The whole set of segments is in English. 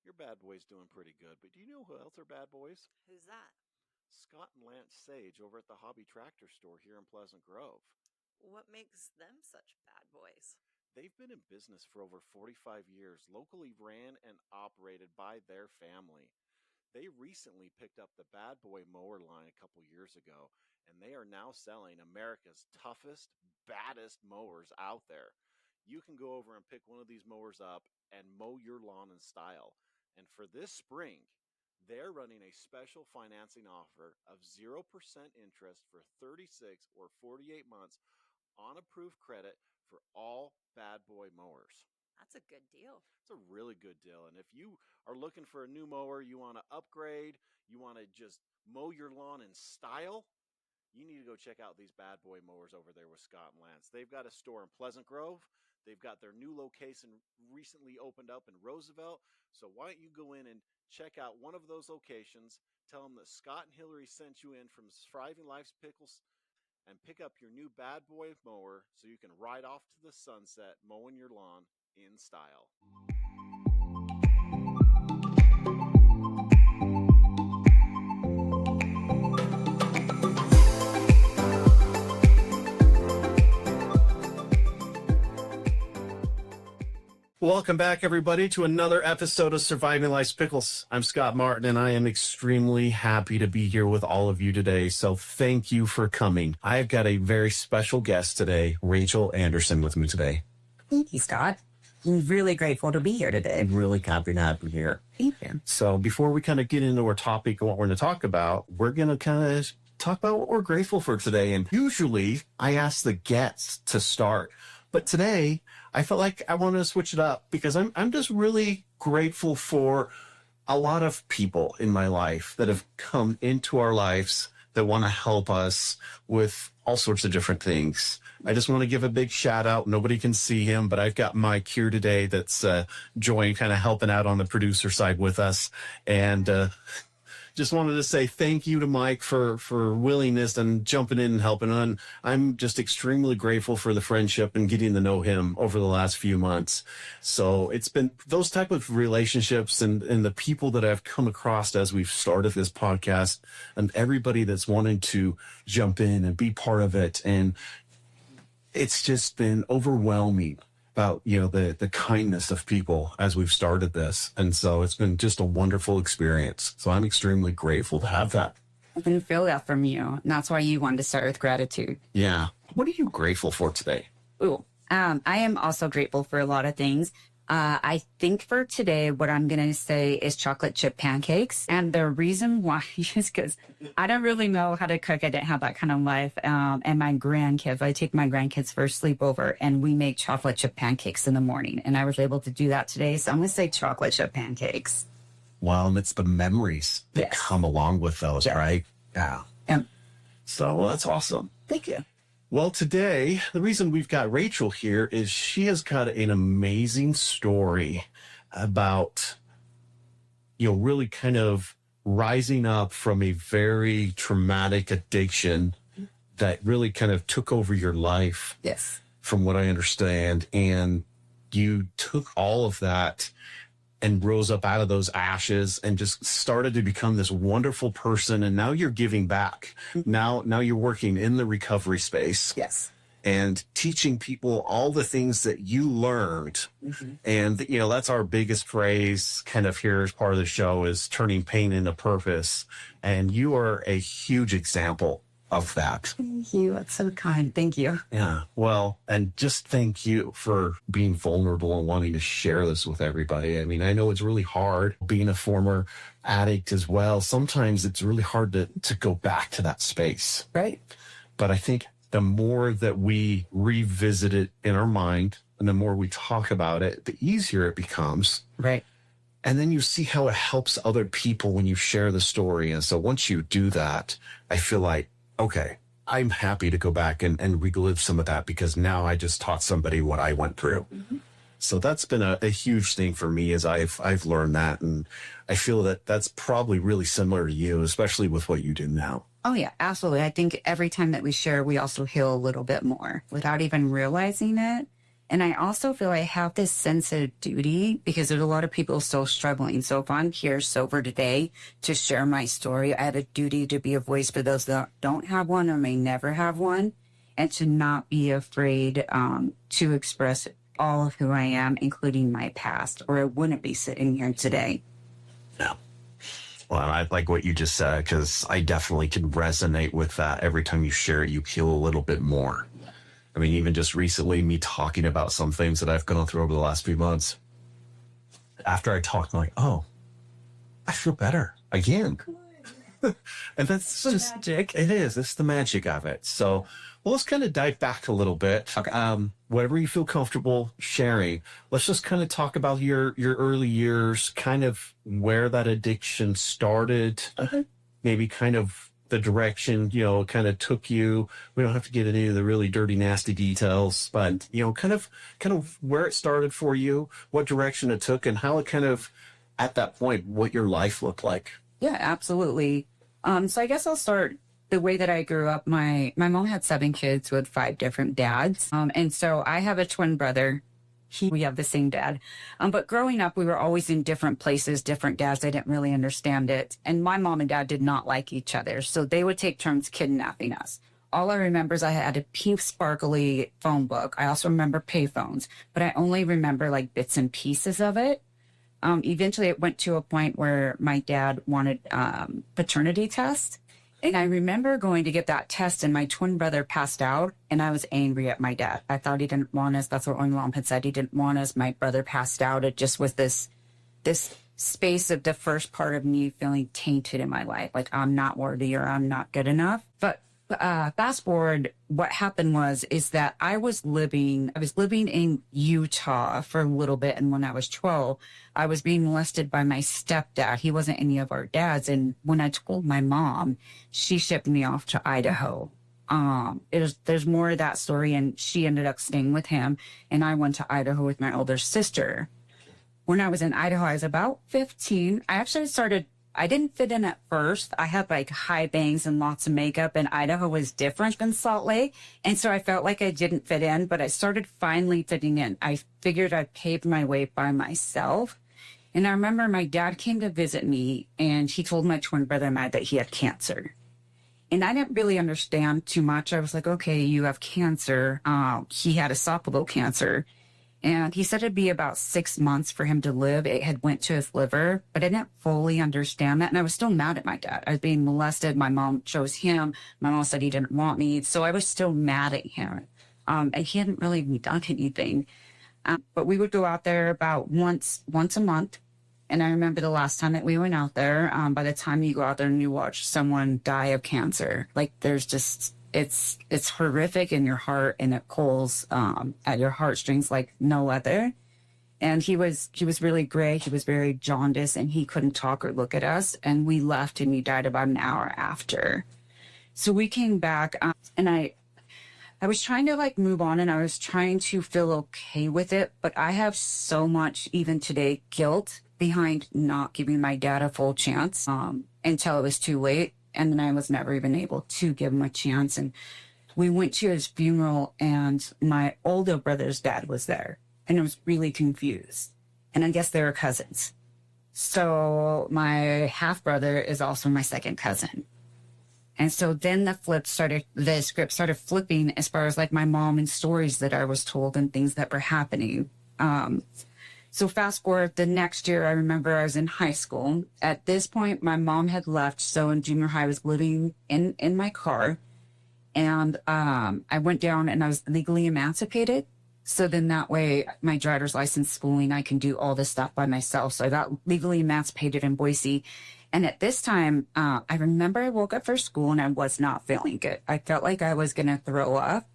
Your bad boy's doing pretty good, but do you know who else are bad boys? Who's that? Scott and Lance Sage over at the Hobby Tractor Store here in Pleasant Grove. What makes them such bad boys? They've been in business for over 45 years, locally ran and operated by their family. They recently picked up the Bad Boy mower line a couple years ago, and they are now selling America's toughest, baddest mowers out there. You can go over and pick one of these mowers up and mow your lawn in style. And for this spring, they're running a special financing offer of 0% interest for 36 or 48 months on approved credit for all Bad Boy mowers. That's a good deal. It's a really good deal. And if you are looking for a new mower, you want to upgrade, you want to just mow your lawn in style, you need to go check out these Bad Boy mowers over there with Scott and Lance. They've got a store in Pleasant Grove. They've got their new location recently opened up in Roosevelt. So why don't you go in and check out one of those locations? Tell them that Scott and Hillary sent you in from Thriving Life's Pickles and pick up your new Bad Boy mower so you can ride off to the sunset mowing your lawn in style. Welcome back, everybody, to another episode of Surviving Life's Pickles. I'm Scott Martin, and I am extremely happy to be here with all of you today. So thank you for coming. I've got a very special guest today, Rachel Anderson, with me today. Thank you, Scott. I'm really grateful to be here today. I'm really happy to have you here. Thank you. So before we kind of get into our topic and what we're going to talk about, we're going to kind of talk about what we're grateful for today. And usually I ask the guests to start. But today, I felt like I wanted to switch it up because I'm just really grateful for a lot of people in my life that have come into our lives that want to help us with all sorts of different things. I just want to give a big shout out. Nobody can see him, but I've got Mike here today that's joined, kind of helping out on the producer side with us. And just wanted to say thank you to Mike for willingness and jumping in and helping on. I'm just extremely grateful for the friendship and getting to know him over the last few months. So it's been those type of relationships and the people that I've come across as we've started this podcast and everybody that's wanting to jump in and be part of it. And it's just been overwhelming about, the kindness of people as we've started this. And so it's been just a wonderful experience. So I'm extremely grateful to have that. I can feel that from you. And that's why you wanted to start with gratitude. Yeah. What are you grateful for today? Ooh, I am also grateful for a lot of things. I think for today, what I'm going to say is chocolate chip pancakes. And the reason why is because I don't really know how to cook. I didn't have that kind of life. And my grandkids, I take my grandkids for a sleepover and we make chocolate chip pancakes in the morning. And I was able to do that today. So I'm going to say chocolate chip pancakes. Well, and it's the memories that Yes. come along with those, right? Yeah. And So that's awesome. thank you. Well, today, the reason we've got Rachel here is she has got an amazing story about, really kind of rising up from a very traumatic addiction that really kind of took over your life, Yes. from what I understand. And you took all of that and rose up out of those ashes and just started to become this wonderful person. And now you're giving back. Now you're working in the recovery space Yes. and teaching people all the things that you learned. And, that's our biggest phrase kind of here as part of the show is turning pain into purpose. And you are a huge example of that. Thank you. That's so kind. Thank you. Yeah. Well, and just thank you for being vulnerable and wanting to share this with everybody. I mean, I know it's really hard being a former addict as well. Sometimes it's really hard to go back to that space. Right. But I think the more that we revisit it in our mind and the more we talk about it, the easier it becomes. Right. And then you see how it helps other people when you share the story. And so once you do that, I feel like, okay, I'm happy to go back and relive some of that because now I just taught somebody what I went through. So that's been a huge thing for me as I've learned that. And I feel that that's probably really similar to you, especially with what you do now. Oh, yeah, absolutely. I think every time that we share, we also heal a little bit more without even realizing it. And I also feel I have this sense of duty because there's a lot of people still struggling. So if I'm here sober today to share my story, I have a duty to be a voice for those that don't have one or may never have one, and to not be afraid to express all of who I am, including my past, or I wouldn't be sitting here today. Yeah. Well, I like what you just said, because I definitely can resonate with that. Every time you share it, you feel a little bit more. I mean, even just recently, me talking about some things that I've gone through over the last few months. After I talked, I'm like, oh, I feel better again. And that's just magic. It is. It's the magic of it. So, well, let's kind of dive back a little bit. Okay. Whatever you feel comfortable sharing, let's just kind of talk about your early years, kind of where that addiction started, maybe kind of the direction, kind of took you. We don't have to get into any of the really dirty, nasty details, but, kind of where it started for you, what direction it took, and how it kind of, at that point, what your life looked like. Yeah, absolutely. So I guess I'll start the way that I grew up. My mom had 7 kids with 5 different dads. And so I have a twin brother. We have the same dad. But growing up, we were always in different places, different dads. I didn't really understand it. And my mom and dad did not like each other. So they would take turns kidnapping us. All I remember is I had a pink sparkly phone book. I also remember payphones, but I only remember like bits and pieces of it. Eventually it went to a point where my dad wanted paternity test. And I remember going to get that test, and my twin brother passed out, and I was angry at my dad. I thought he didn't want us. That's what my mom had said. He didn't want us. My brother passed out. It just was this space of the first part of me feeling tainted in my life, like I'm not worthy or I'm not good enough. But fast forward, what happened is that I was living in Utah for a little bit. And when I was 12, I was being molested by my stepdad. He wasn't any of our dads. And when I told my mom, she shipped me off to Idaho. There's more of that story, and she ended up staying with him. And I went to Idaho with my older sister. When I was in Idaho, I was about 15. I didn't fit in at first. I had like high bangs and lots of makeup, and Idaho was different than Salt Lake. And so I felt like I didn't fit in, but I started finally fitting in. I figured I paved my way by myself. And I remember my dad came to visit me, and he told my twin brother Matt that he had cancer. And I didn't really understand too much. I was like, okay, you have cancer. He had esophageal cancer. And he said it'd be about 6 months for him to live. It had went to his liver, but I didn't fully understand that. And I was still mad at my dad. I was being molested. My mom chose him. My mom said he didn't want me. So I was still mad at him. And he hadn't really done anything. But we would go out there about once a month. And I remember the last time that we went out there, by the time you go out there and you watch someone die of cancer, like there's just... It's horrific in your heart, and it pulls at your heartstrings like no other. And he was really gray. He was very jaundiced, and he couldn't talk or look at us. And we left, and he died about an hour after. So we came back, and I was trying to like move on, and I was trying to feel okay with it. But I have so much, even today, guilt behind not giving my dad a full chance until it was too late. And then I was never even able to give him a chance. And we went to his funeral, and my older brother's dad was there. And I was really confused. And I guess they were cousins. So my half brother is also my second cousin. And so then the script started flipping as far as like my mom and stories that I was told and things that were happening. So fast forward the next year, I remember I was in high school. At this point, my mom had left. So in junior high, I was living in my car. And I went down and I was legally emancipated. So then that way, my driver's license, schooling, I can do all this stuff by myself. So I got legally emancipated in Boise. And at this time, I remember I woke up for school and I was not feeling good. I felt like I was going to throw up.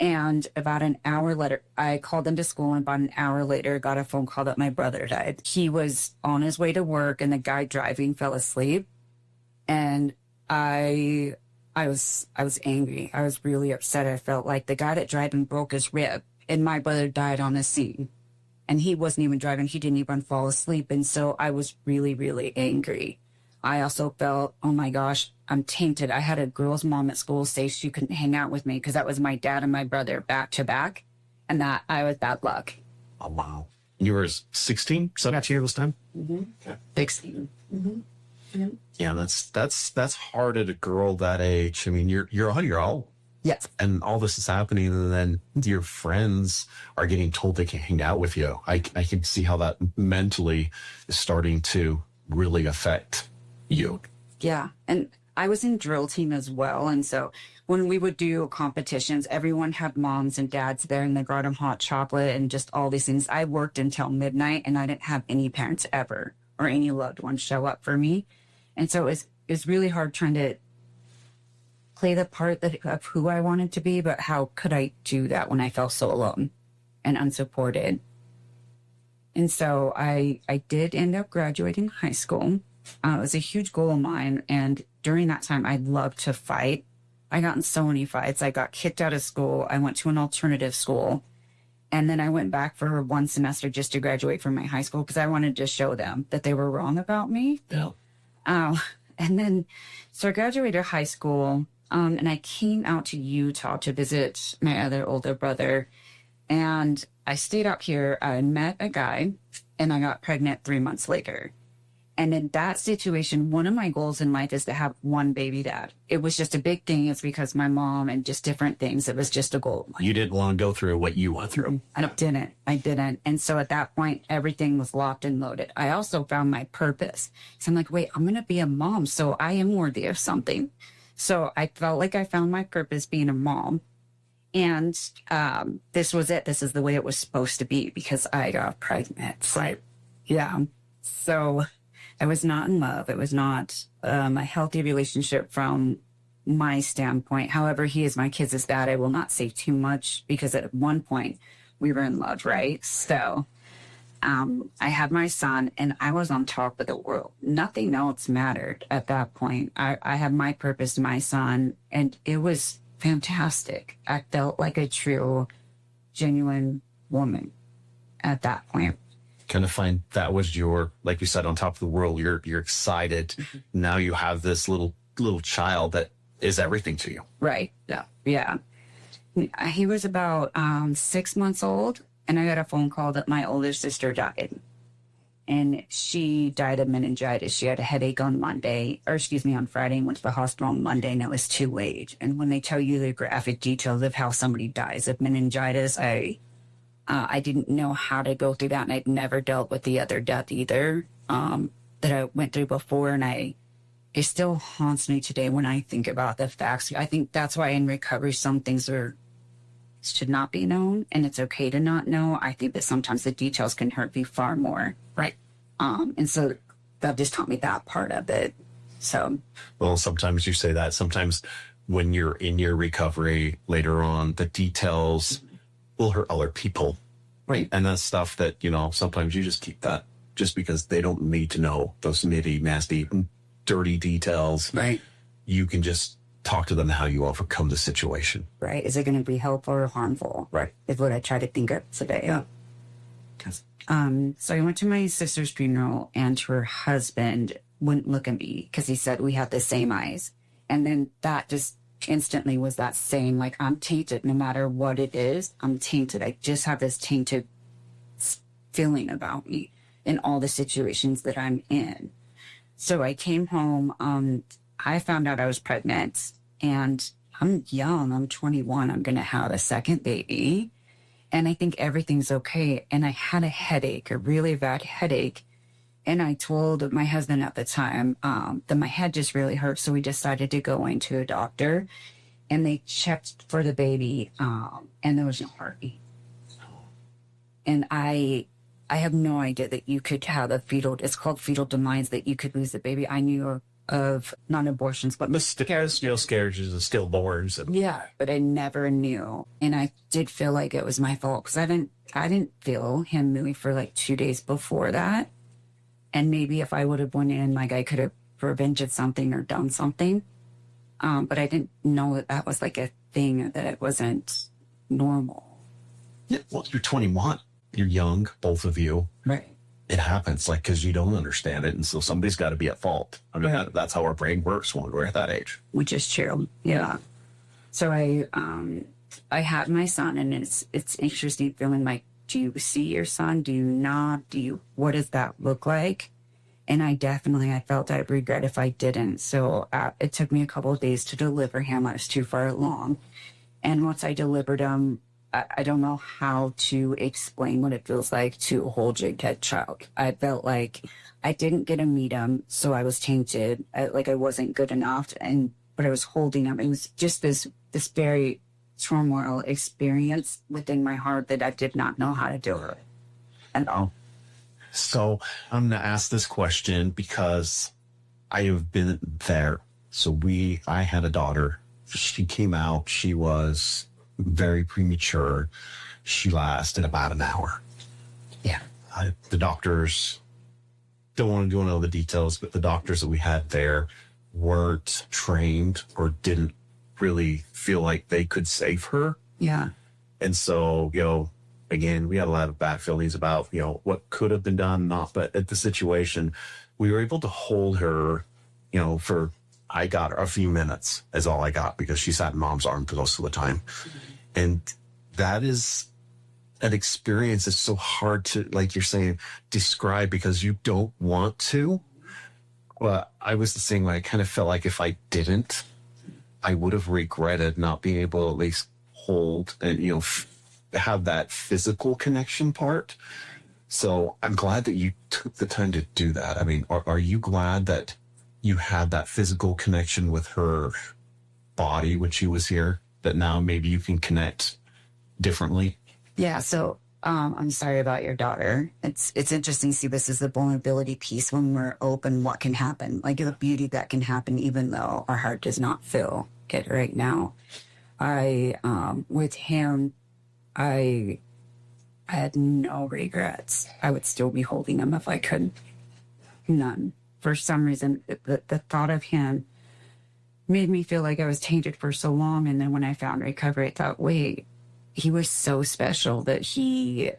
And about an hour later, I called into school, and about an hour later, got a phone call that my brother died. He was on his way to work, and the guy driving fell asleep. And I was angry. I was really upset. I felt like the guy that driving broke his rib, and my brother died on the scene. And he wasn't even driving. He didn't even fall asleep. And so I was really, really angry. I also felt, oh my gosh, I'm tainted. I had a girl's mom at school say she couldn't hang out with me because that was my dad and my brother back to back. and that I was bad luck. Oh, wow. You were 16, 17 this time? 16. Yeah, that's hard at a girl that age. I mean, you're on your own. Yes. And all this is happening, and then your friends are getting told they can't hang out with you. I can see how that mentally is starting to really affect you. Yeah. And I was in drill team as well. And so when we would do competitions, everyone had moms and dads there, and they brought them hot chocolate and just all these things. I worked until midnight, and I didn't have any parents ever or any loved ones show up for me. And so it was really hard trying to play the part of who I wanted to be, but how could I do that when I felt so alone and unsupported? And so I did end up graduating high school. It was a huge goal of mine. And during that time, I loved to fight. I got in so many fights. I got kicked out of school. I went to an alternative school. And then I went back for one semester just to graduate from my high school because I wanted to show them that they were wrong about me. Yeah. And then, so I graduated high school. And I came out to Utah to visit my other older brother. And I stayed out here. I met a guy, and I got pregnant 3 months later. And in that situation, one of my goals in life is to have one baby dad. It was just a big thing. It's because my mom and just different things. It was just a goal. You didn't want to go through what you went through. I didn't. And so at that point, everything was locked and loaded. I also found my purpose. So I'm like, wait, I'm going to be a mom. So I am worthy of something. So I felt like I found my purpose being a mom. And this was it. This is the way it was supposed to be because I got pregnant. Right. Yeah. So I was not in love. It was not a healthy relationship from my standpoint. However, he is my kids' dad. I will not say too much because at one point we were in love, right? So I had my son, and I was on top of the world. Nothing else mattered at that point. I had my purpose, my son, and it was fantastic. I felt like a true, genuine woman at that point. Kind of find that was your, like you said, on top of the world. You're excited. Now you have this little child that is everything to you. Right. Yeah. He was about 6 months old. And I got a phone call that my older sister died. And she died of meningitis. She had a headache on Friday, and went to the hospital on Monday, and it was too late. And when they tell you the graphic details of how somebody dies of meningitis, I didn't know how to go through that, and I'd never dealt with the other death either that I went through before. And it still haunts me today when I think about the facts. I think that's why in recovery, some things should not be known, and it's okay to not know. I think that sometimes the details can hurt me far more. Right. And so that just taught me that part of it. So, well, sometimes you say that. Sometimes when you're in your recovery later on, the details will hurt other people. right. And that's stuff that, sometimes you just keep that just because they don't need to know those nitty, nasty, dirty details. Right. You can just talk to them how you overcome the situation. Right. Is it going to be helpful or harmful? Right. Is what I try to think of today. Yeah. So I went to my sister's funeral, and her husband wouldn't look at me because he said we had the same eyes. And then that just instantly was that saying, like, I'm tainted no matter what it is. I'm tainted. I just have this tainted feeling about me in all the situations that I'm in. So I came home. I found out I was pregnant, and I'm young. I'm 21. I'm going to have a second baby. And I think everything's okay. And I had a headache, a really bad headache. And I told my husband at the time that my head just really hurt. So we decided to go into a doctor, and they checked for the baby, and there was no heartbeat. And I have no idea that you could have it's called fetal demise, that you could lose the baby. I knew of non-abortions, but Miscarriages and stillborns. yeah, but I never knew. And I did feel like it was my fault because I didn't feel him moving for like 2 days before that. And maybe if I would have went in, like, I could have prevented something or done something. But I didn't know that was like a thing, that it wasn't normal. Yeah, well, you're 21. You're young, both of you. Right. It happens, like, because you don't understand it. And so somebody's got to be at fault. I mean, Right. that's how our brain works when we're at that age. We just chilled. Yeah. So I I had my son, and it's interesting feeling like, do you see your son? Do you not? What does that look like? And I felt I'd regret if I didn't. So it took me a couple of days to deliver him. I was too far along. And once I delivered him, I don't know how to explain what it feels like to hold your dead child. I felt like I didn't get to meet him, so I was tainted. I wasn't good enough, but I was holding him. It was just this very turmoil experience within my heart that I did not know how to do it at all. So I'm going to ask this question because I have been there. So I had a daughter. She came out. She was very premature. She lasted about an hour. Yeah. The doctors, don't want to go into all the details, but the doctors that we had there weren't trained or didn't really feel like they could save her. Yeah. And so, again, we had a lot of bad feelings about, what could have been done, not, but at the situation, we were able to hold her, I got her a few minutes is all I got because she sat in mom's arm for most of the time. And that is an experience that's so hard to, like you're saying, describe because you don't want to. But I was the same way. I kind of felt like if I didn't, I would have regretted not being able to at least hold and, have that physical connection part. So I'm glad that you took the time to do that. I mean, are you glad that you had that physical connection with her body when she was here, that now maybe you can connect differently? Yeah. So I'm sorry about your daughter. It's interesting to see this is the vulnerability piece when we're open, what can happen, like the beauty that can happen, even though our heart does not feel it right now. With him, I had no regrets. I would still be holding him if I could. None. For some reason, the thought of him made me feel like I was tainted for so long. And then when I found recovery, I thought, wait, he was so special that he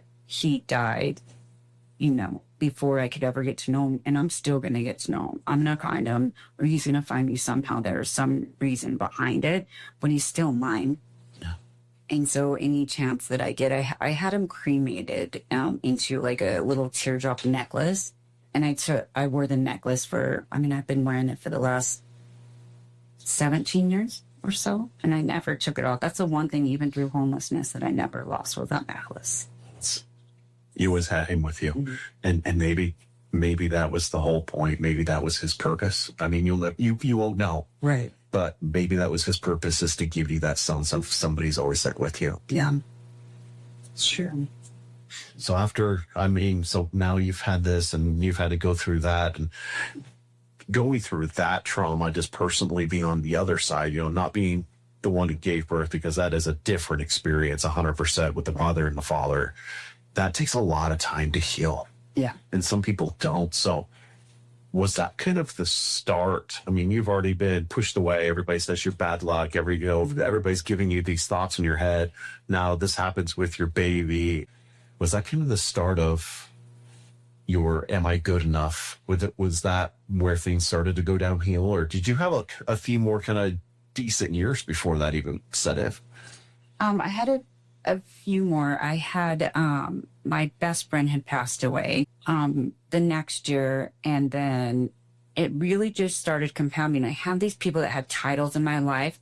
died, before I could ever get to know him. And I'm still going to get to know him. I'm going to find him, or he's going to find me somehow. There's some reason behind it, but he's still mine. Yeah. And so any chance that I get, I had him cremated into like a little teardrop necklace. And I wore the necklace I've been wearing it for the last 17 years or so. And I never took it off. That's the one thing, even through homelessness, that I never lost was that necklace. You always had him with you. Mm-hmm. And maybe that was the whole point. Maybe that was his purpose. I mean, you won't know. Right. But maybe that was his purpose, is to give you that sense of somebody's always there with you. Yeah. Sure. So so now you've had this and you've had to go through that, and going through that trauma, just personally being on the other side, not being the one who gave birth, because that is a different experience 100% with the mother and the father. That takes a lot of time to heal. Yeah. And some people don't. So was that kind of the start? I mean, you've already been pushed away. Everybody says you're bad luck. Everybody's giving you these thoughts in your head. Now this happens with your baby. Was that kind of the start of your am I good enough? Was that where things started to go downhill? Or did you have a few more kind of decent years before that even set in? I had a few more. I had my best friend had passed away the next year, and then it really just started compounding. I had these people that had titles in my life,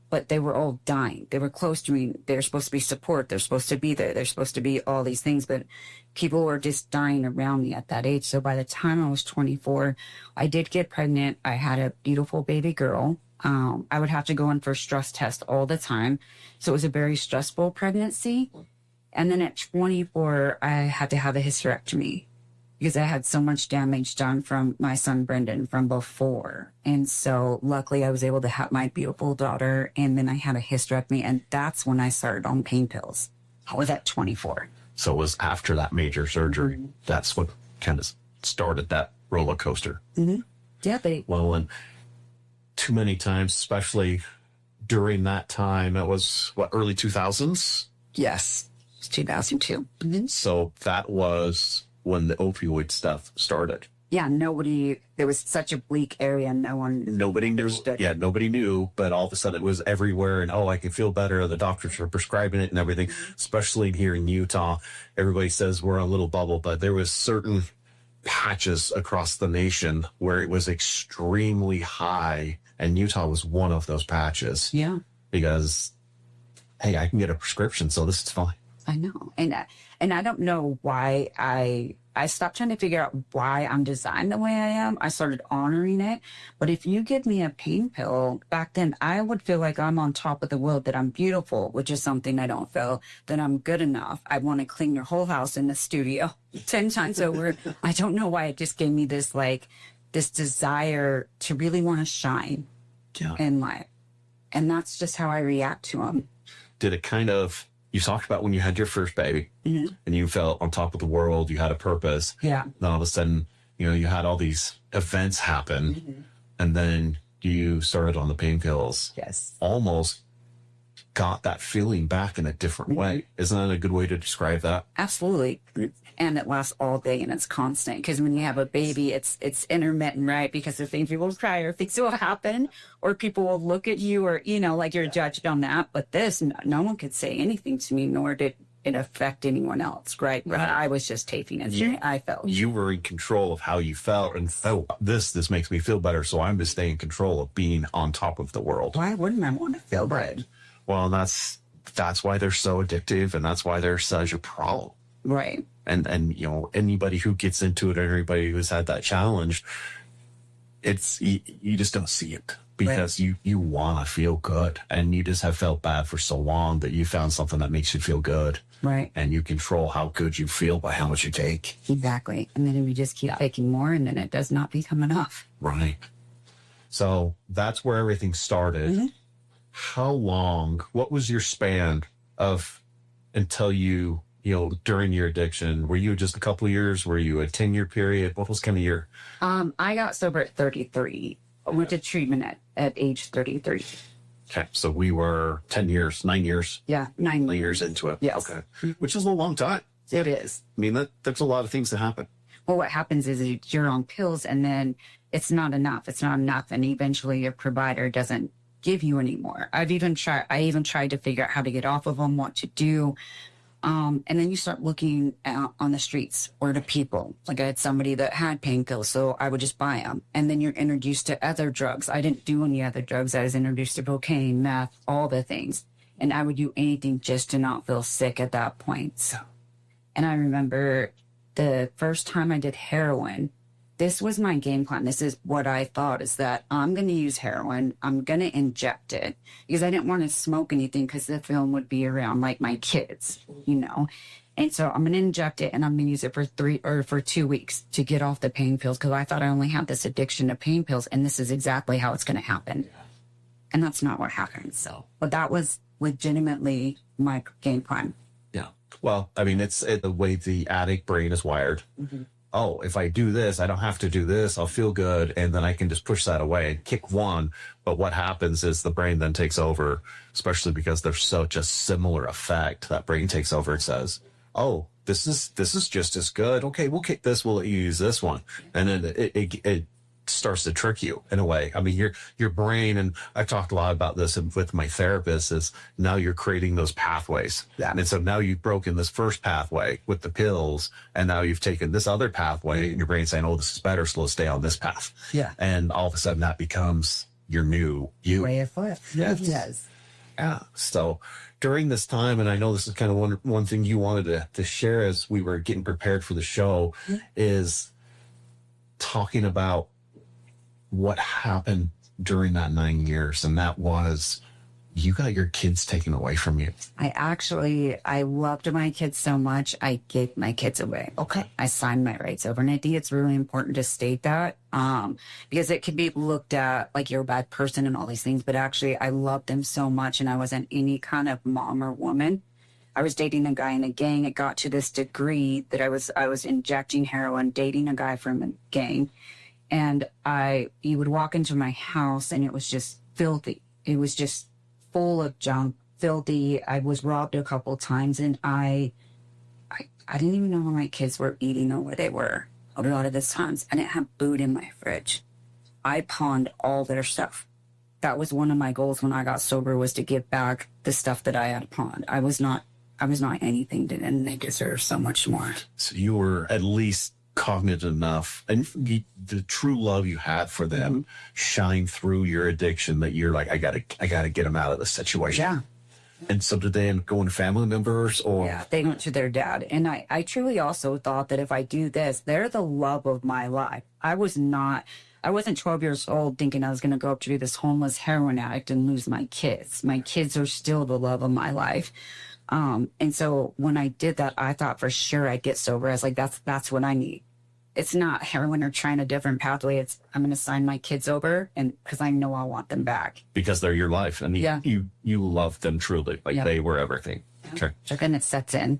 but they were all dying. They were close to me. They're supposed to be support. They're supposed to be there. They're supposed to be all these things, but people were just dying around me at that age. So by the time I was 24, I did get pregnant. I had a beautiful baby girl. I would have to go in for stress tests all the time. So it was a very stressful pregnancy. And then at 24, I had to have a hysterectomy because I had so much damage done from my son, Brendan, from before. And so luckily I was able to have my beautiful daughter. And then I had a hysterectomy. And that's when I started on pain pills. I was at 24. So it was after that major surgery. Mm-hmm. That's what kind of started that roller coaster. Mm-hmm. Yeah, and too many times, especially during that time, it was early 2000s? Yes, it's 2002. Mm-hmm. So that was when the opioid stuff started. yeah, nobody, there was such a bleak area. No one, Nobody knew. Understood. Yeah, nobody knew, but all of a sudden it was everywhere. And I can feel better. The doctors are prescribing it and everything, especially here in Utah. Everybody says we're a little bubble, but there was certain patches across the nation where it was extremely high. And Utah was one of those patches yeah, because, hey, I can get a prescription, so this is fine. I know. And I don't know why I stopped trying to figure out why I'm designed the way I am. I started honoring it. But if you give me a pain pill back then, I would feel like I'm on top of the world, that I'm beautiful, which is something I don't feel, that I'm good enough. I want to clean your whole house in the studio 10 times over. I don't know why it just gave me this desire to really want to shine in life. And that's just how I react to them. Did it kind of, you talked about when you had your first baby and you felt on top of the world, you had a purpose. Yeah. Then all of a sudden, you had all these events happen and then you started on the pain pills. Yes. Almost got that feeling back in a different way. Isn't that a good way to describe that? Absolutely. And it lasts all day and it's constant. Because when you have a baby, it's intermittent, right? Because if things will cry or things will happen or people will look at you or, like you're judged on that. But this, no one could say anything to me, nor did it affect anyone else, right? I was just taking it. I felt. You were in control of how you felt and this makes me feel better. So I'm going to stay in control of being on top of the world. Why wouldn't I want to feel Right. good? Well, that's why they're so addictive and that's why they're such a problem. Right. And anybody who gets into it, everybody who's had that challenge, it's you just don't see it because you want to feel good and you just have felt bad for so long that you found something that makes you feel good. Right. And you control how good you feel by how much you take. Exactly. And then we just keep taking more and then it does not become enough. Right. So that's where everything started. How long, what was your span of until you during your addiction? Were you just a couple of years? Were you a 10-year period? What was kind of your? I got sober at 33. I went to treatment at age 33. Okay. So we were 10 years, 9 years. Yeah. 9 years into it. Yes. Okay. Which is a long time. It is. I mean, there's a lot of things that happen. Well, what happens is you're on pills and then it's not enough. It's not enough. And eventually your provider doesn't give you anymore. I even tried to figure out how to get off of them, what to do. And then you start looking out on the streets or to people. Like I had somebody that had pain pills, so I would just buy them. And then you're introduced to other drugs. I didn't do any other drugs. I was introduced to cocaine, meth, all the things. And I would do anything just to not feel sick at that point. So, and I remember the first time I did heroin, this was my game plan. This is what I thought, is that I'm going to use heroin. I'm going to inject it because I didn't want to smoke anything because the film would be around like my kids, And so I'm going to inject it and I'm going to use it for 2 weeks to get off the pain pills because I thought I only had this addiction to pain pills and this is exactly how it's going to happen. And that's not what happened. So, but that was legitimately my game plan. Yeah. Well, I mean, it's the way the addict brain is wired. Oh, if I do this, I don't have to do this. I'll feel good. And then I can just push that away and kick one. But what happens is the brain then takes over, especially because there's such a similar effect. That brain takes over and says, oh, this is just as good. Okay, we'll kick this. We'll let you use this one. And then it starts to trick you in a way. I mean, your brain, and I've talked a lot about this with my therapist, is now you're creating those pathways. Yeah. And so now you've broken this first pathway with the pills, and now you've taken this other pathway, and your brain's saying, oh, this is better, so let's stay on this path. Yeah. And all of a sudden that becomes your new you. Way of life. Yes. Yes. Yeah. So during this time, and I know this is kind of one thing you wanted to share as we were getting prepared for the show, is talking about what happened during that 9 years. And that was, you got your kids taken away from you. I loved my kids so much, I gave my kids away. Okay. I signed my rights over. And I think it's really important to state that, because it could be looked at like you're a bad person and all these things, but actually I loved them so much and I wasn't any kind of mom or woman. I was dating a guy in a gang. It got to this degree that I was injecting heroin, dating a guy from a gang. And he would walk into my house and it was just filthy. It was just full of junk, filthy. I was robbed a couple times and I didn't even know what my kids were eating or what they were. a lot of the times, I didn't have food in my fridge. I pawned all their stuff. That was one of my goals when I got sober, was to give back the stuff that I had pawned. I was not anything to them, and they deserve so much more. So you were at least cognizant enough, and the true love you had for them shine through your addiction, that you're like, I gotta get them out of this situation. Yeah. And so did they end up going to family members, or? Yeah, they went to their dad. And I truly also thought that if I do this, they're the love of my life. I wasn't 12 years old thinking I was going to go up to be this homeless heroin addict and lose my kids. My kids are still the love of my life. And so when I did that, I thought for sure I'd get sober. I was like, that's what I need. It's not heroin or trying a different pathway. It's, I'm going to sign my kids over, and because I know I want them back. Because they're your life, and you love them truly. Like they were everything. Okay. So then it sets in.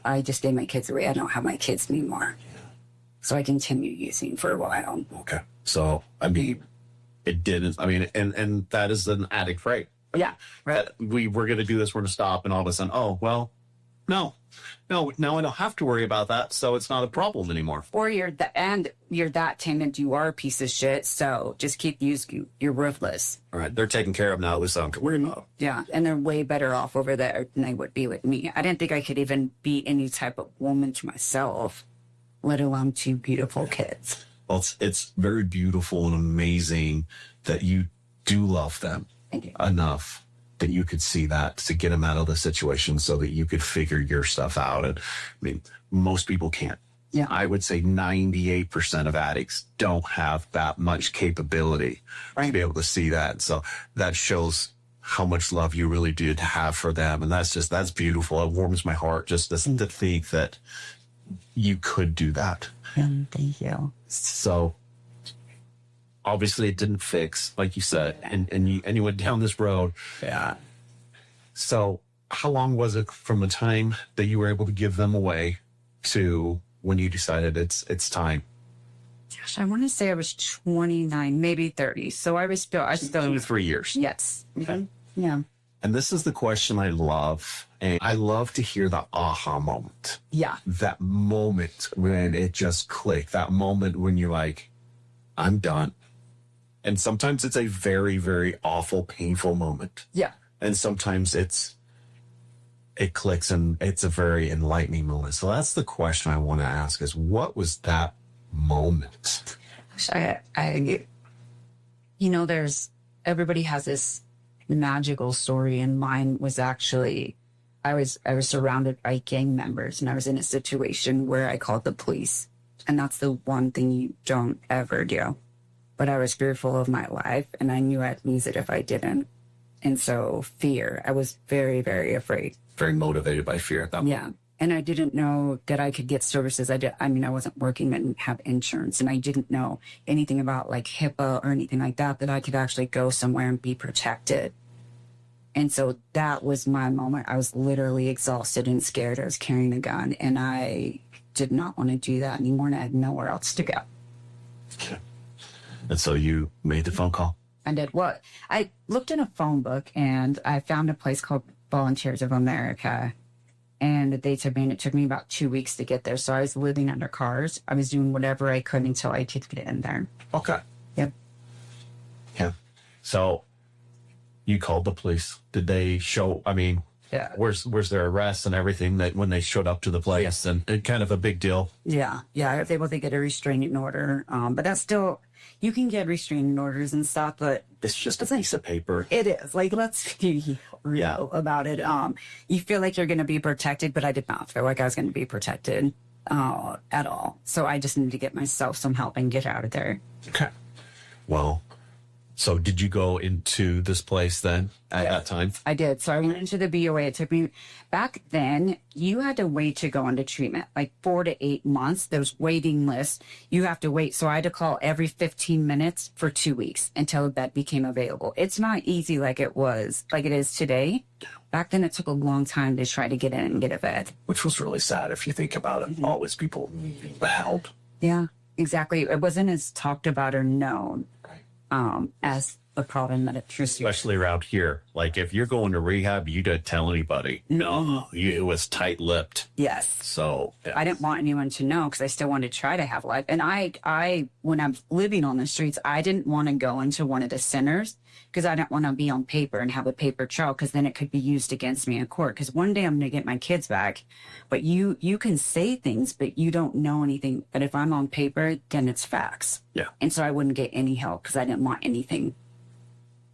I just gave my kids away. I don't have my kids anymore. So I continued using for a while. Okay. So, I mean, it didn't, I mean, and that is an addict trait. Yeah. Right. We're going to do this, we're going to stop, and all of a sudden, oh, well, no, now I don't have to worry about that, so it's not a problem anymore. Or you're that tainted, you are a piece of shit, so just keep using, you're worthless. All right, they're taken care of now, at least I don't care. We're not. Yeah, and they're way better off over there than they would be with me. I didn't think I could even be any type of woman to myself, let alone two beautiful kids. Well, it's very beautiful and amazing that you do love them enough that you could see that to get them out of the situation so that you could figure your stuff out. And I mean, most people can't. Yeah. I would say 98% of addicts don't have that much capability to be able to see that. So that shows how much love you really did have for them. And that's beautiful. It warms my heart just to think that you could do that. Thank you. So obviously it didn't fix, like you said, and you went down this road. Yeah. So how long was it from the time that you were able to give them away to when you decided it's time? Gosh, I want to say I was 29, maybe 30. So I still 2 to 3 years. Yes. Okay. Yeah. And this is the question I love. And I love to hear the aha moment. Yeah. That moment when it just clicked. That moment when you're like, I'm done. And sometimes it's a very, very awful, painful moment. Yeah. And sometimes it clicks and it's a very enlightening moment. So that's the question I want to ask is, what was that moment? Everybody has this magical story, and mine was actually, I was surrounded by gang members, and I was in a situation where I called the police. And that's the one thing you don't ever do. But I was fearful of my life, and I knew I'd lose it if I didn't. And so fear, I was very, very afraid. Very motivated by fear at that point. Yeah. And I didn't know that I could get services. I wasn't working and have insurance, and I didn't know anything about like HIPAA or anything like that I could actually go somewhere and be protected. And so that was my moment. I was literally exhausted and scared. I was carrying a gun, and I did not want to do that anymore, and I had nowhere else to go. Okay. And so you made the phone call? I did what? I looked in a phone book, and I found a place called Volunteers of America. And they took me, and it took me about 2 weeks to get there. So I was living under cars. I was doing whatever I could until I could get in there. Okay. Yep. Yeah. So you called the police. Did they show, Yeah. where's their arrest and everything that when they showed up to the place? And it kind of a big deal. Yeah. Yeah. I was able to get a restraining order. But that's still, you can get restraining orders and stuff, but It's just a piece of paper. it is. Like, let's be real about it. You feel like you're going to be protected, but I did not feel like I was going to be protected at all. So I just needed to get myself some help and get out of there. Okay. Well, so did you go into this place then at that time? I did. So I went into the BOA. It took me, back then, you had to wait to go into treatment, like 4 to 8 months. There's waiting lists. You have to wait. So I had to call every 15 minutes for 2 weeks until a bed became available. It's not easy like it is today. Back then, it took a long time to try to get in and get a bed. Which was really sad if you think about it. Always people help. Yeah, exactly. It wasn't as talked about or known as the problem that it pursues. Especially around here. Like if you're going to rehab, you didn't tell anybody. No, it was tight-lipped. Yes. So I didn't want anyone to know because I still wanted to try to have life. And I, when I'm living on the streets, I didn't want to go into one of the centers because I didn't want to be on paper and have a paper trail because then it could be used against me in court. Because one day I'm going to get my kids back, but you can say things, but you don't know anything. But if I'm on paper, then it's facts. Yeah. And so I wouldn't get any help because I didn't want anything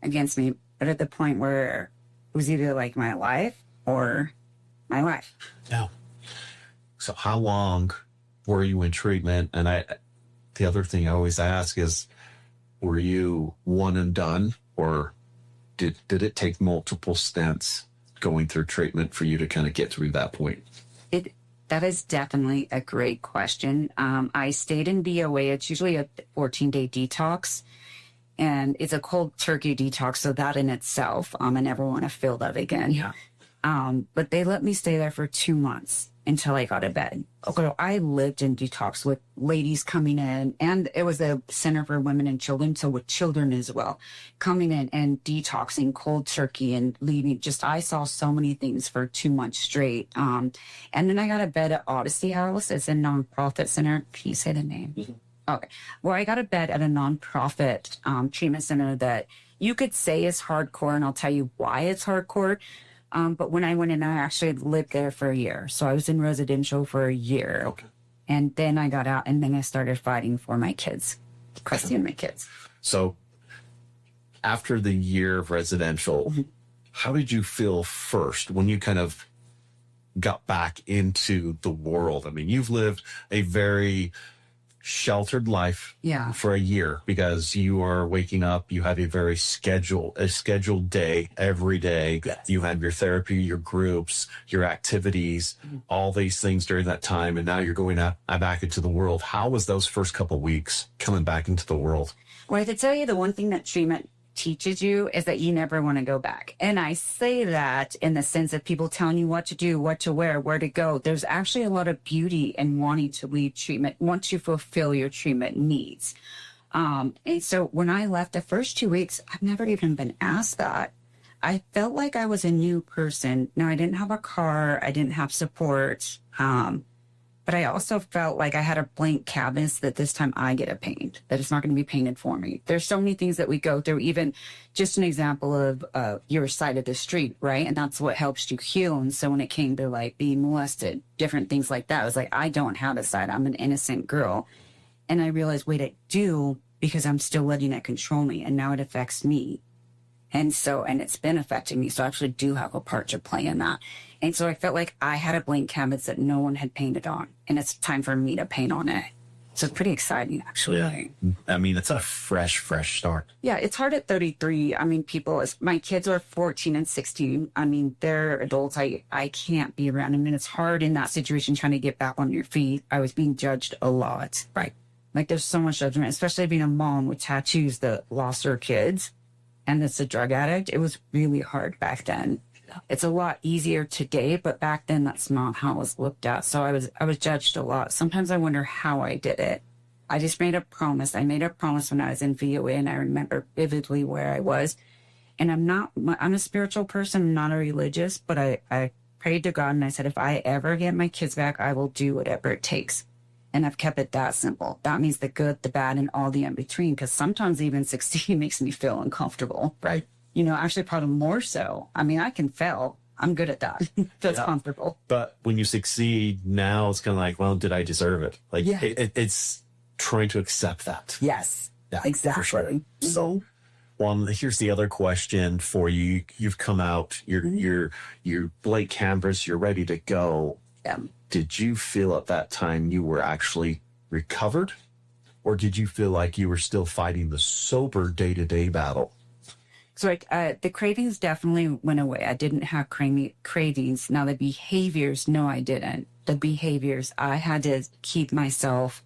against me. But at the point where it was either like my life or my life. yeah. So how long were you in treatment? And the other thing I always ask is, were you one and done, or did it take multiple stints going through treatment for you to kind of get through that point? That is definitely a great question. I stayed in VOA. It's usually a 14-day detox, and it's a cold turkey detox. So that in itself, I never want to feel that again. Yeah. But they let me stay there for 2 months until I got to bed. Okay, I lived in detox with ladies coming in, and it was a center for women and children, so with children as well, coming in and detoxing cold turkey and leaving. Just I saw so many things for 2 months straight. And then I got a bed at Odyssey House. It's a nonprofit center. Can you say the name? Mm-hmm. Okay. Well, I got a bed at a nonprofit treatment center that you could say is hardcore, and I'll tell you why it's hardcore. But when I went in, I actually lived there for a year. So I was in residential for a year. Okay. And then I got out, and then I started fighting for my kids, custody of my kids. So after the year of residential, how did you feel first when you kind of got back into the world? I mean, you've lived a very sheltered life Yeah. for a year because you are waking up, you have a very scheduled day every day. Yes. You have your therapy, your groups, your activities, all these things during that time. And now you're going out back into the world. How was those first couple weeks coming back into the world? Well, I have to tell you, the one thing that treatment teaches you is that you never want to go back. And I say that in the sense of people telling you what to do, what to wear, where to go. There's actually a lot of beauty in wanting to leave treatment once you fulfill your treatment needs. And so when I left the first 2 weeks, I've never even been asked that. I felt like I was a new person. Now, I didn't have a car. I didn't have support. But I also felt like I had a blank canvas that this time I get to paint, that it's not going to be painted for me. There's so many things that we go through, even just an example of your side of the street, right? And that's what helps you heal. And so when it came to like being molested, different things like that, I was like, I don't have a side. I'm an innocent girl. And I realized, wait, I do, because I'm still letting it control me. And now it affects me. And it's been affecting me. So I actually do have a part to play in that. And so I felt like I had a blank canvas that no one had painted on. And it's time for me to paint on it. So it's pretty exciting, actually. Yeah. I mean, it's a fresh start. Yeah, it's hard at 33. I mean, my kids are 14 and 16. I mean, they're adults. I can't be around them. And it's hard in that situation trying to get back on your feet. I was being judged a lot. Right. Like there's so much judgment, especially being a mom with tattoos that lost her kids. And it's a drug addict. It was really hard back then. It's a lot easier today, but back then that's not how it was looked at. So I was judged a lot. Sometimes I wonder how I did it. I just made a promise. I made a promise when I was in VOA, and I remember vividly where I was. And I'm a spiritual person. I'm not a religious, but I prayed to God and I said, if I ever get my kids back, I will do whatever it takes. And I've kept it that simple. That means the good, the bad, and all the in between. Because sometimes even 16 makes me feel uncomfortable. Right. You know, actually probably more so. I mean, I can fail. I'm good at that. That's comfortable. But when you succeed, now it's kind of like, well, did I deserve it? Like, Yeah. it's trying to accept that. Yes, Yeah, exactly. for sure. So, well, here's the other question for you. You've come out, you're blank canvas, you're ready to go. Yeah. Did you feel at that time you were actually recovered? Or did you feel like you were still fighting the sober day-to-day battle? So the cravings definitely went away. I didn't have cravings. Now the behaviors, no, I didn't. The behaviors, I had to keep myself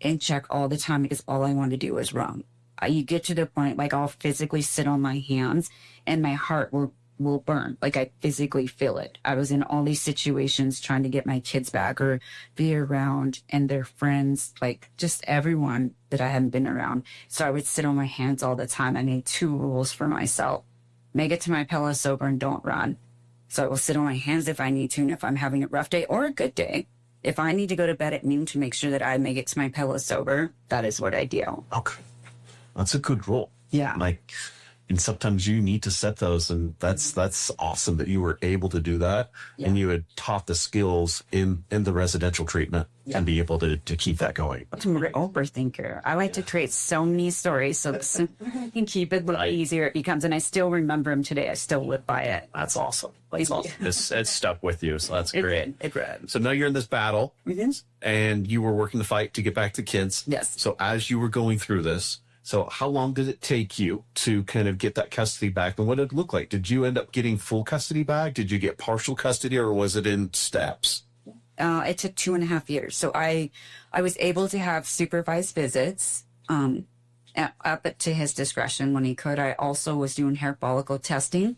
in check all the time because all I wanted to do was run. You get to the point, like I'll physically sit on my hands and my heart will will burn. Like I physically feel it. I was in all these situations trying to get my kids back or be around and their friends, like just everyone that I hadn't been around. So I would sit on my hands all the time. I made 2 rules for myself. Make it to my pillow sober and don't run. So I will sit on my hands if I need to, and if I'm having a rough day or a good day. If I need to go to bed at noon to make sure that I make it to my pillow sober, that is what I do. Okay. That's a good rule. Yeah. Like, and sometimes you need to set those, and that's awesome that you were able to do that. Yeah. And you had taught the skills in the residential treatment and be able to keep that going. I'm an overthinker. I like to create so many stories so that I can keep it a little easier it becomes. And I still remember them today. I still live by it. That's awesome. That's awesome. It's stuck with you, so that's great. So now you're in this battle, and you were working the fight to get back to kids. Yes. So as you were going through this, so how long did it take you to kind of get that custody back? And what did it look like? Did you end up getting full custody back? Did you get partial custody, or was it in steps? It took 2.5 years. So I was able to have supervised visits up to his discretion when he could. I also was doing hair follicle testing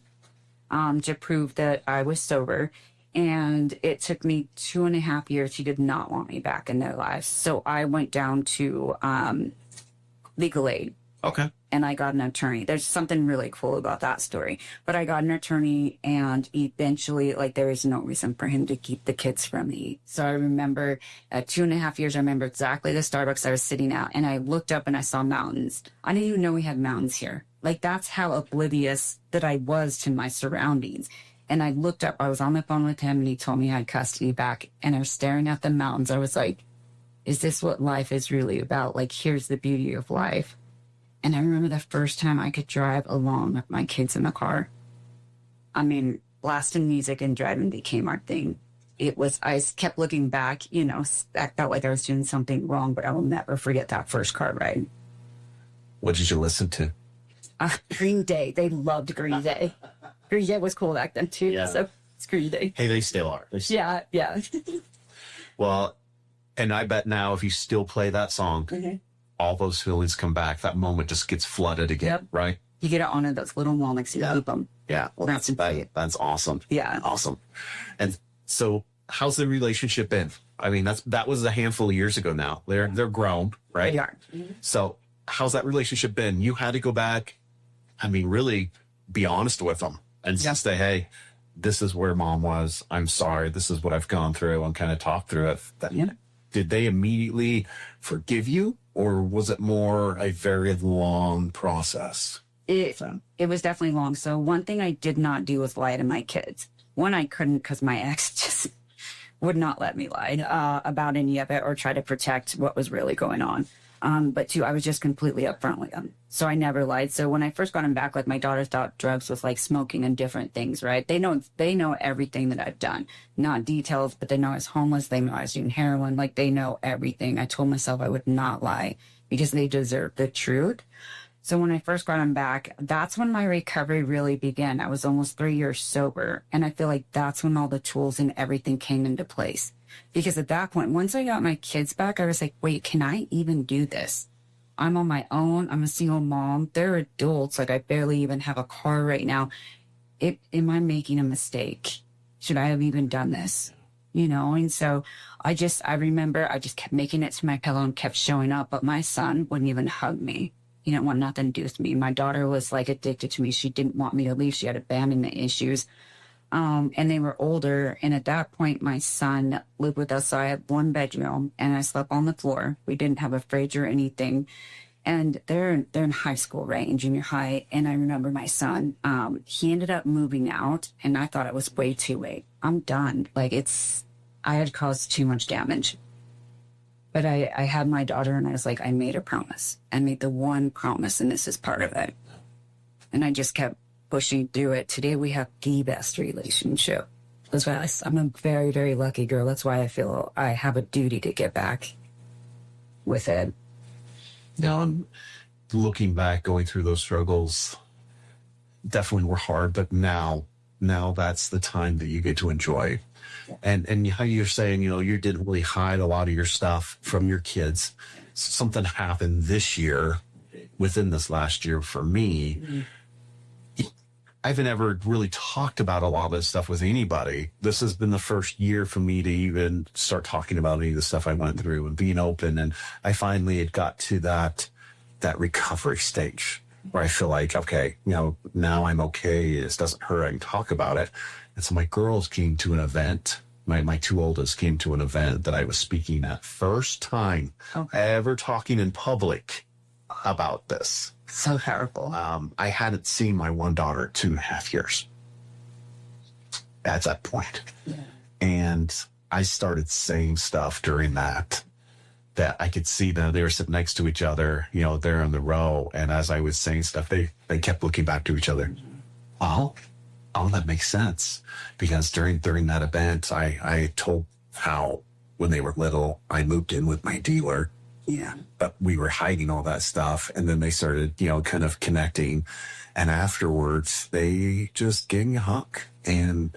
to prove that I was sober. And it took me 2.5 years. He did not want me back in their lives. So I went down to legal aid. Okay. And I got an attorney. There's something really cool about that story. But I got an attorney, and eventually, like, there is no reason for him to keep the kids from me. So I remember at 2.5 years, I remember exactly the Starbucks I was sitting at, and I looked up and I saw mountains. I didn't even know we had mountains here. Like, that's how oblivious that I was to my surroundings. And I looked up, I was on the phone with him, and he told me I had custody back, and I was staring at the mountains. I was like, is this what life is really about? Like, here's the beauty of life. And I remember the first time I could drive alone with my kids in the car. I mean, blasting music and driving became our thing. I kept looking back, I felt like I was doing something wrong, but I will never forget that first car ride. What did you listen to? Green Day. They loved Green Day. Green Day was cool back then too. Yeah. So it's Green Day. Hey, they still are. Yeah. Well, and I bet now if you still play that song, all those feelings come back. That moment just gets flooded again, right? You get it on those little moments. You keep them. Yeah. Well, that's awesome. Yeah. Awesome. And so how's the relationship been? I mean, that was a handful of years ago now. They're grown, right? They are. So how's that relationship been? You had to go back, I mean, really be honest with them and just say, hey, this is where mom was. I'm sorry. This is what I've gone through, and kind of talk through it. Did they immediately forgive you, or was it more a very long process? It was definitely long. So one thing I did not do was lie to my kids. One, I couldn't because my ex just would not let me lie about any of it or try to protect what was really going on. But 2, I was just completely upfront with them. So I never lied. So when I first got him back, like, my daughter thought drugs was like smoking and different things, right? They know everything that I've done. Not details, but they know I was homeless. They know I was doing heroin. Like, they know everything. I told myself I would not lie because they deserve the truth. So when I first got him back, that's when my recovery really began. I was almost 3 years sober. And I feel like that's when all the tools and everything came into place. Because at that point, once I got my kids back, I was like, wait, can I even do this? I'm on my own. I'm a single mom. They're adults. Like, I barely even have a car right now. Am I making a mistake? Should I have even done this? And so I remember I just kept making it to my pillow and kept showing up. But my son wouldn't even hug me. He didn't want nothing to do with me. My daughter was like addicted to me. She didn't want me to leave. She had abandonment issues. And they were older. And at that point, my son lived with us. So I had 1 bedroom and I slept on the floor. We didn't have a fridge or anything. And they're in high school, right? In junior high. And I remember my son, he ended up moving out, and I thought it was way too late. I'm done. Like, I had caused too much damage. But I had my daughter, and I was like, I made a promise. I made the one promise, and this is part of it. And I just kept pushing through it. Today we have the best relationship. That's why I'm a very, very lucky girl. That's why I feel I have a duty to get back with Ed. Now, I'm looking back, going through those struggles, definitely were hard, but now that's the time that you get to enjoy. And how you're saying, you didn't really hide a lot of your stuff from your kids. Something happened this year, within this last year for me. I haven't ever really talked about a lot of this stuff with anybody. This has been the first year for me to even start talking about any of the stuff I went through and being open. And I finally had got to that recovery stage where I feel like, okay, now I'm okay. This doesn't hurt. I can talk about it. And so my girls came to an event. My two oldest came to an event that I was speaking at. First time ever talking in public about this. So powerful. I hadn't seen my one daughter in 2.5 years at that point. Yeah. And I started saying stuff during that I could see them. They were sitting next to each other, there in the row. And as I was saying stuff, they kept looking back to each other. Oh, that makes sense. Because during that event, I told how when they were little, I moved in with my dealer. Yeah. But we were hiding all that stuff. And then they started, kind of connecting. And afterwards, they just gave me a hug. And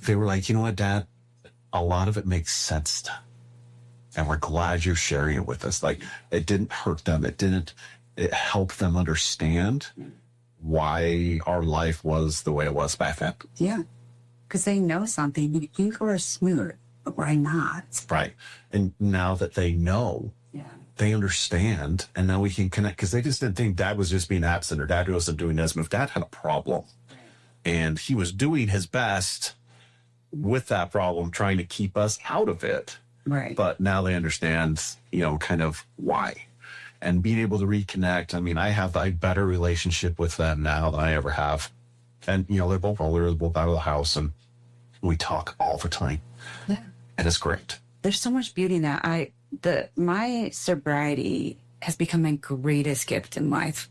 they were like, you know what, Dad? A lot of it makes sense. And we're glad you're sharing it with us. Like, it didn't hurt them. It helped them understand why our life was the way it was back then. Yeah. Because they know something. You were smooth, but why not? Right. And now that they know, they understand, and now we can connect, because they just didn't think Dad was just being absent or Dad wasn't doing this. But if Dad had a problem, and he was doing his best with that problem, trying to keep us out of it. Right. But now they understand, kind of why. And being able to reconnect. I mean, I have a better relationship with them now than I ever have. And, they're both older, they're both out of the house, and we talk all the time. Yeah. And it's great. There's so much beauty in that. My sobriety has become my greatest gift in life.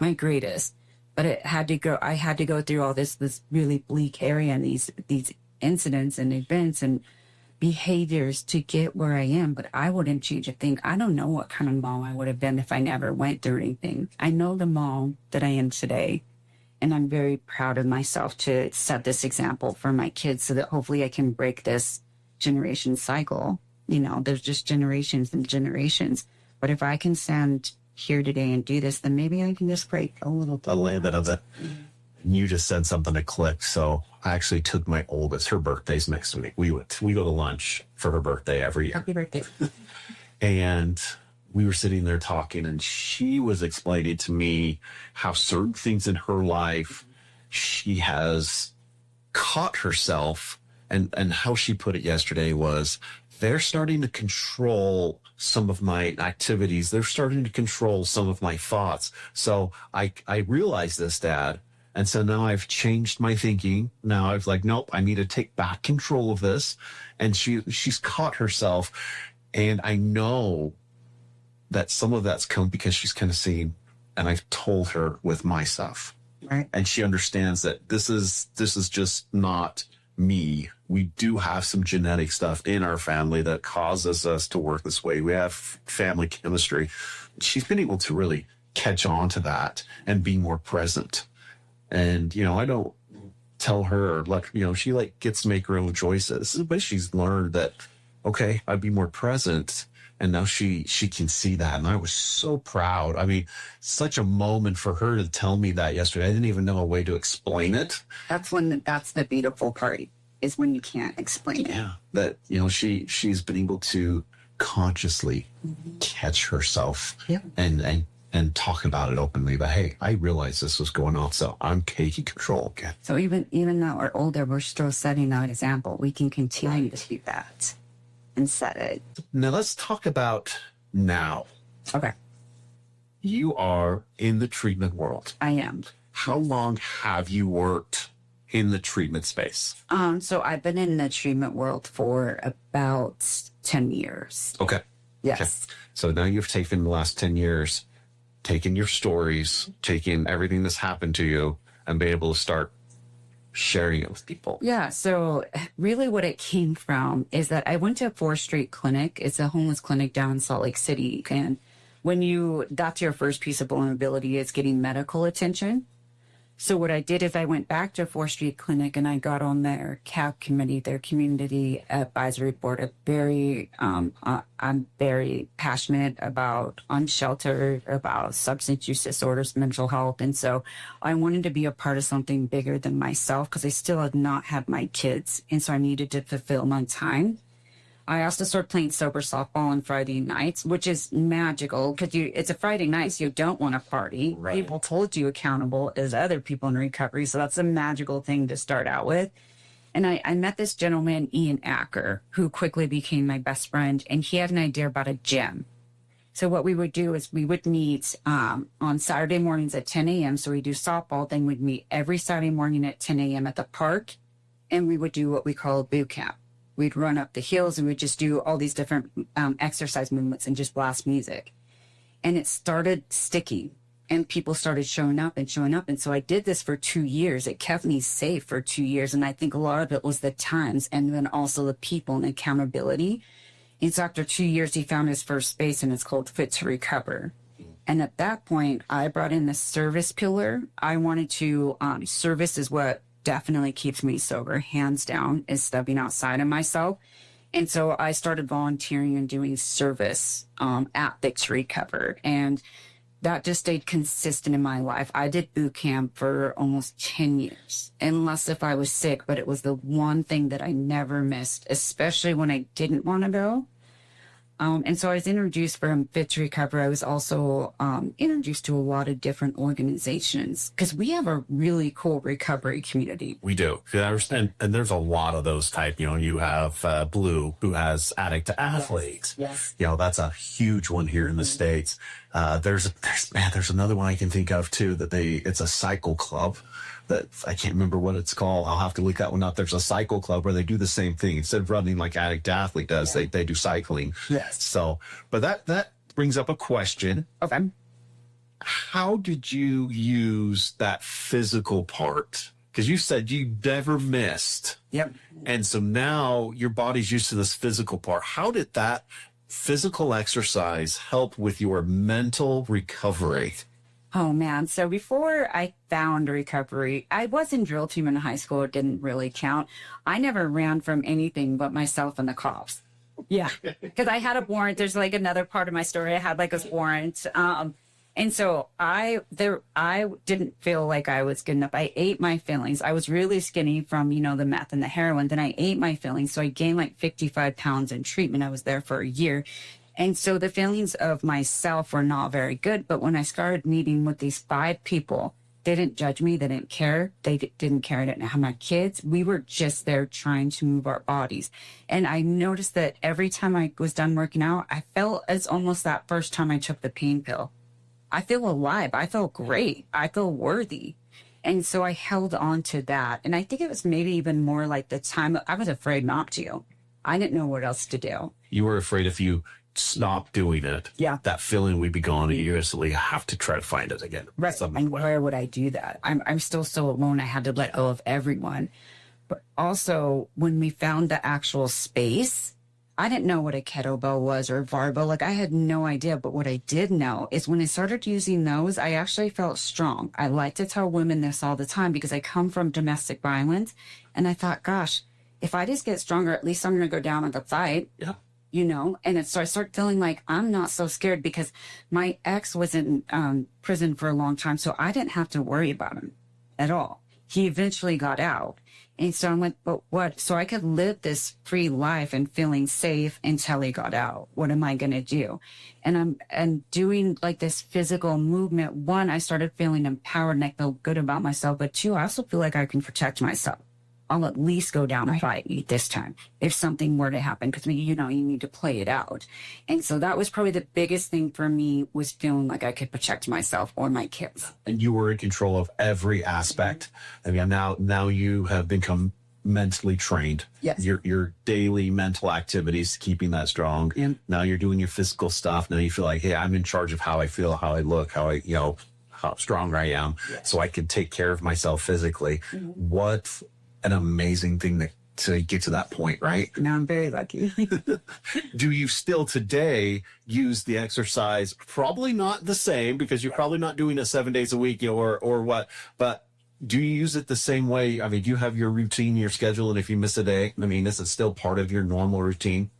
My greatest. But I had to go through all this really bleak area and these incidents and events and behaviors to get where I am. But I wouldn't change a thing. I don't know what kind of mom I would have been if I never went through anything. I know the mom that I am today. And I'm very proud of myself to set this example for my kids so that hopefully I can break this generation cycle. There's just generations and generations. But if I can stand here today and do this, then maybe I can just break a little bit. A little bit of it. You just said something to click. So I actually took my oldest, her birthday's next week. We go to lunch for her birthday every year. Happy birthday. And we were sitting there talking, and she was explaining to me how certain things in her life she has caught herself, and how she put it yesterday was, they're starting to control some of my activities. They're starting to control some of my thoughts. So I realized this, Dad. And so now I've changed my thinking. Now I've nope, I need to take back control of this. And she's caught herself. And I know that some of that's come because she's kind of seen, and I've told her with my stuff. Right. And she understands that this is just not me. We do have some genetic stuff in our family that causes us to work this way. We have family chemistry. She's been able to really catch on to that and be more present. And, I don't tell her, she gets to make her own choices, but she's learned that, okay, I'd be more present. And now she can see that. And I was so proud. I mean, such a moment for her to tell me that yesterday. I didn't even know a way to explain it. That's the beautiful part, is when you can't explain it. Yeah. That, she's been able to consciously catch herself and talk about it openly. But hey, I realized this was going on, so I'm taking control again. So even though we're older, we're still setting that example. We can continue to do that. And set it. Now let's talk about now. Okay. You are in the treatment world. I am. How long have you worked in the treatment space? So I've been in the treatment world for about 10 years. Okay. Yes. Okay. So now you've taken the last 10 years, taken your stories, taken everything that's happened to you, and been able to start sharing it with people. Yeah. So really what it came from is that I went to a 4th Street clinic. It's a homeless clinic down in Salt Lake City. And that's your first piece of vulnerability, is getting medical attention. So what I did is I went back to 4th Street Clinic and I got on their CAP committee, their community advisory board. I'm very passionate about unsheltered, about substance use disorders, mental health. And so I wanted to be a part of something bigger than myself because I still had not had my kids. And so I needed to fulfill my time. I also started playing sober softball on Friday nights, which is magical because it's a Friday night, so you don't want to party. Right. People hold you accountable as other people in recovery. So that's a magical thing to start out with. And I met this gentleman, Ian Acker, who quickly became my best friend. And he had an idea about a gym. So what we would do is we would meet on Saturday mornings at 10 a.m. So we do softball. Then we'd meet every Saturday morning at 10 a.m. at the park. And we would do what we call a boot camp. We'd run up the hills and we'd just do all these different exercise movements and just blast music. And it started sticking and people started showing up. And so I did this for 2 years. It kept me safe for 2 years. And I think a lot of it was the times and then also the people and accountability. And so after 2 years, he found his first space and it's called Fit to Recover. And at that point, I brought in the service pillar. I wanted to, service is what definitely keeps me sober, hands down, is stepping outside of myself. And so I started volunteering and doing service at Fit to Recover. And that just stayed consistent in my life. I did boot camp for almost 10 years, unless if I was sick, but it was the one thing that I never missed, especially when I didn't want to go. And so I was introduced from Fit to Recover. I was also introduced to a lot of different organizations because we have a really cool recovery community. We do. And there's a lot of those type. You know, you have Blue, who has Addict to Athlete. Yes. You know, that's a huge one here in the States. There's another one I can think of too that it's a cycle club that I can't remember what it's called. I'll have to look that one up. There's a cycle club where they do the same thing. Instead of running like Addict to Athlete does, they do cycling. Yes. So, but that brings up a question. Okay. How did you use that physical part? Because you said you never missed. Yep. And so now your body's used to this physical part. How did that physical exercise help with your mental recovery? Oh, man. So before I found recovery, I was in drill team in high school. It didn't really count. I never ran from anything but myself and the cops. Yeah. Because I had a warrant. There's like another part of my story. I had like a warrant. And so I didn't feel like I was good enough. I ate my fillings. I was really skinny from, the meth and the heroin. Then I ate my fillings. So I gained like 55 pounds in treatment. I was there for a year. And so the feelings of myself were not very good. But when I started meeting with these 5 people, they didn't judge me. They didn't care. They didn't care. I didn't have my kids. We were just there trying to move our bodies. And I noticed that every time I was done working out, I felt as almost that first time I took the pain pill. I feel alive. I felt great. I feel worthy. And so I held on to that. And I think it was maybe even more like the time I was afraid not to. I didn't know what else to do. You were afraid if you stop doing it, that feeling would be gone, and you instantly have to try to find it again. Right. And where would I do that? I'm still so alone. I had to let go of everyone. But also, when we found the actual space, I didn't know what a kettlebell was or a barbell. Like, I had no idea. But what I did know is when I started using those, I actually felt strong. I like to tell women this all the time because I come from domestic violence. And I thought, gosh, if I just get stronger, at least I'm going to go down and go fight. Yeah. And so I start feeling like I'm not so scared because my ex was in prison for a long time. So I didn't have to worry about him at all. He eventually got out. And so I went, but what? So I could live this free life and feeling safe until he got out. What am I going to do? And I'm doing like this physical movement. 1, I started feeling empowered and I felt good about myself. But 2, I also feel like I can protect myself. I'll at least go down and fight this time if something were to happen, because you need to play it out. And so that was probably the biggest thing for me, was feeling like I could protect myself or my kids. And you were in control of every aspect. I mean, now you have become mentally trained. Yes. Your daily mental activities, keeping that strong. Yeah. Now you're doing your physical stuff. Now you feel like, hey, I'm in charge of how I feel, how I look, how strong I am, so I can take care of myself physically. Mm-hmm. What an amazing thing to get to that point, right? Now I'm very lucky. Do you still today use the exercise? Probably not the same, because you're probably not doing it 7 days a week, or what, but do you use it the same way? I mean, do you have your routine, your schedule, and if you miss a day, I mean, this is still part of your normal routine?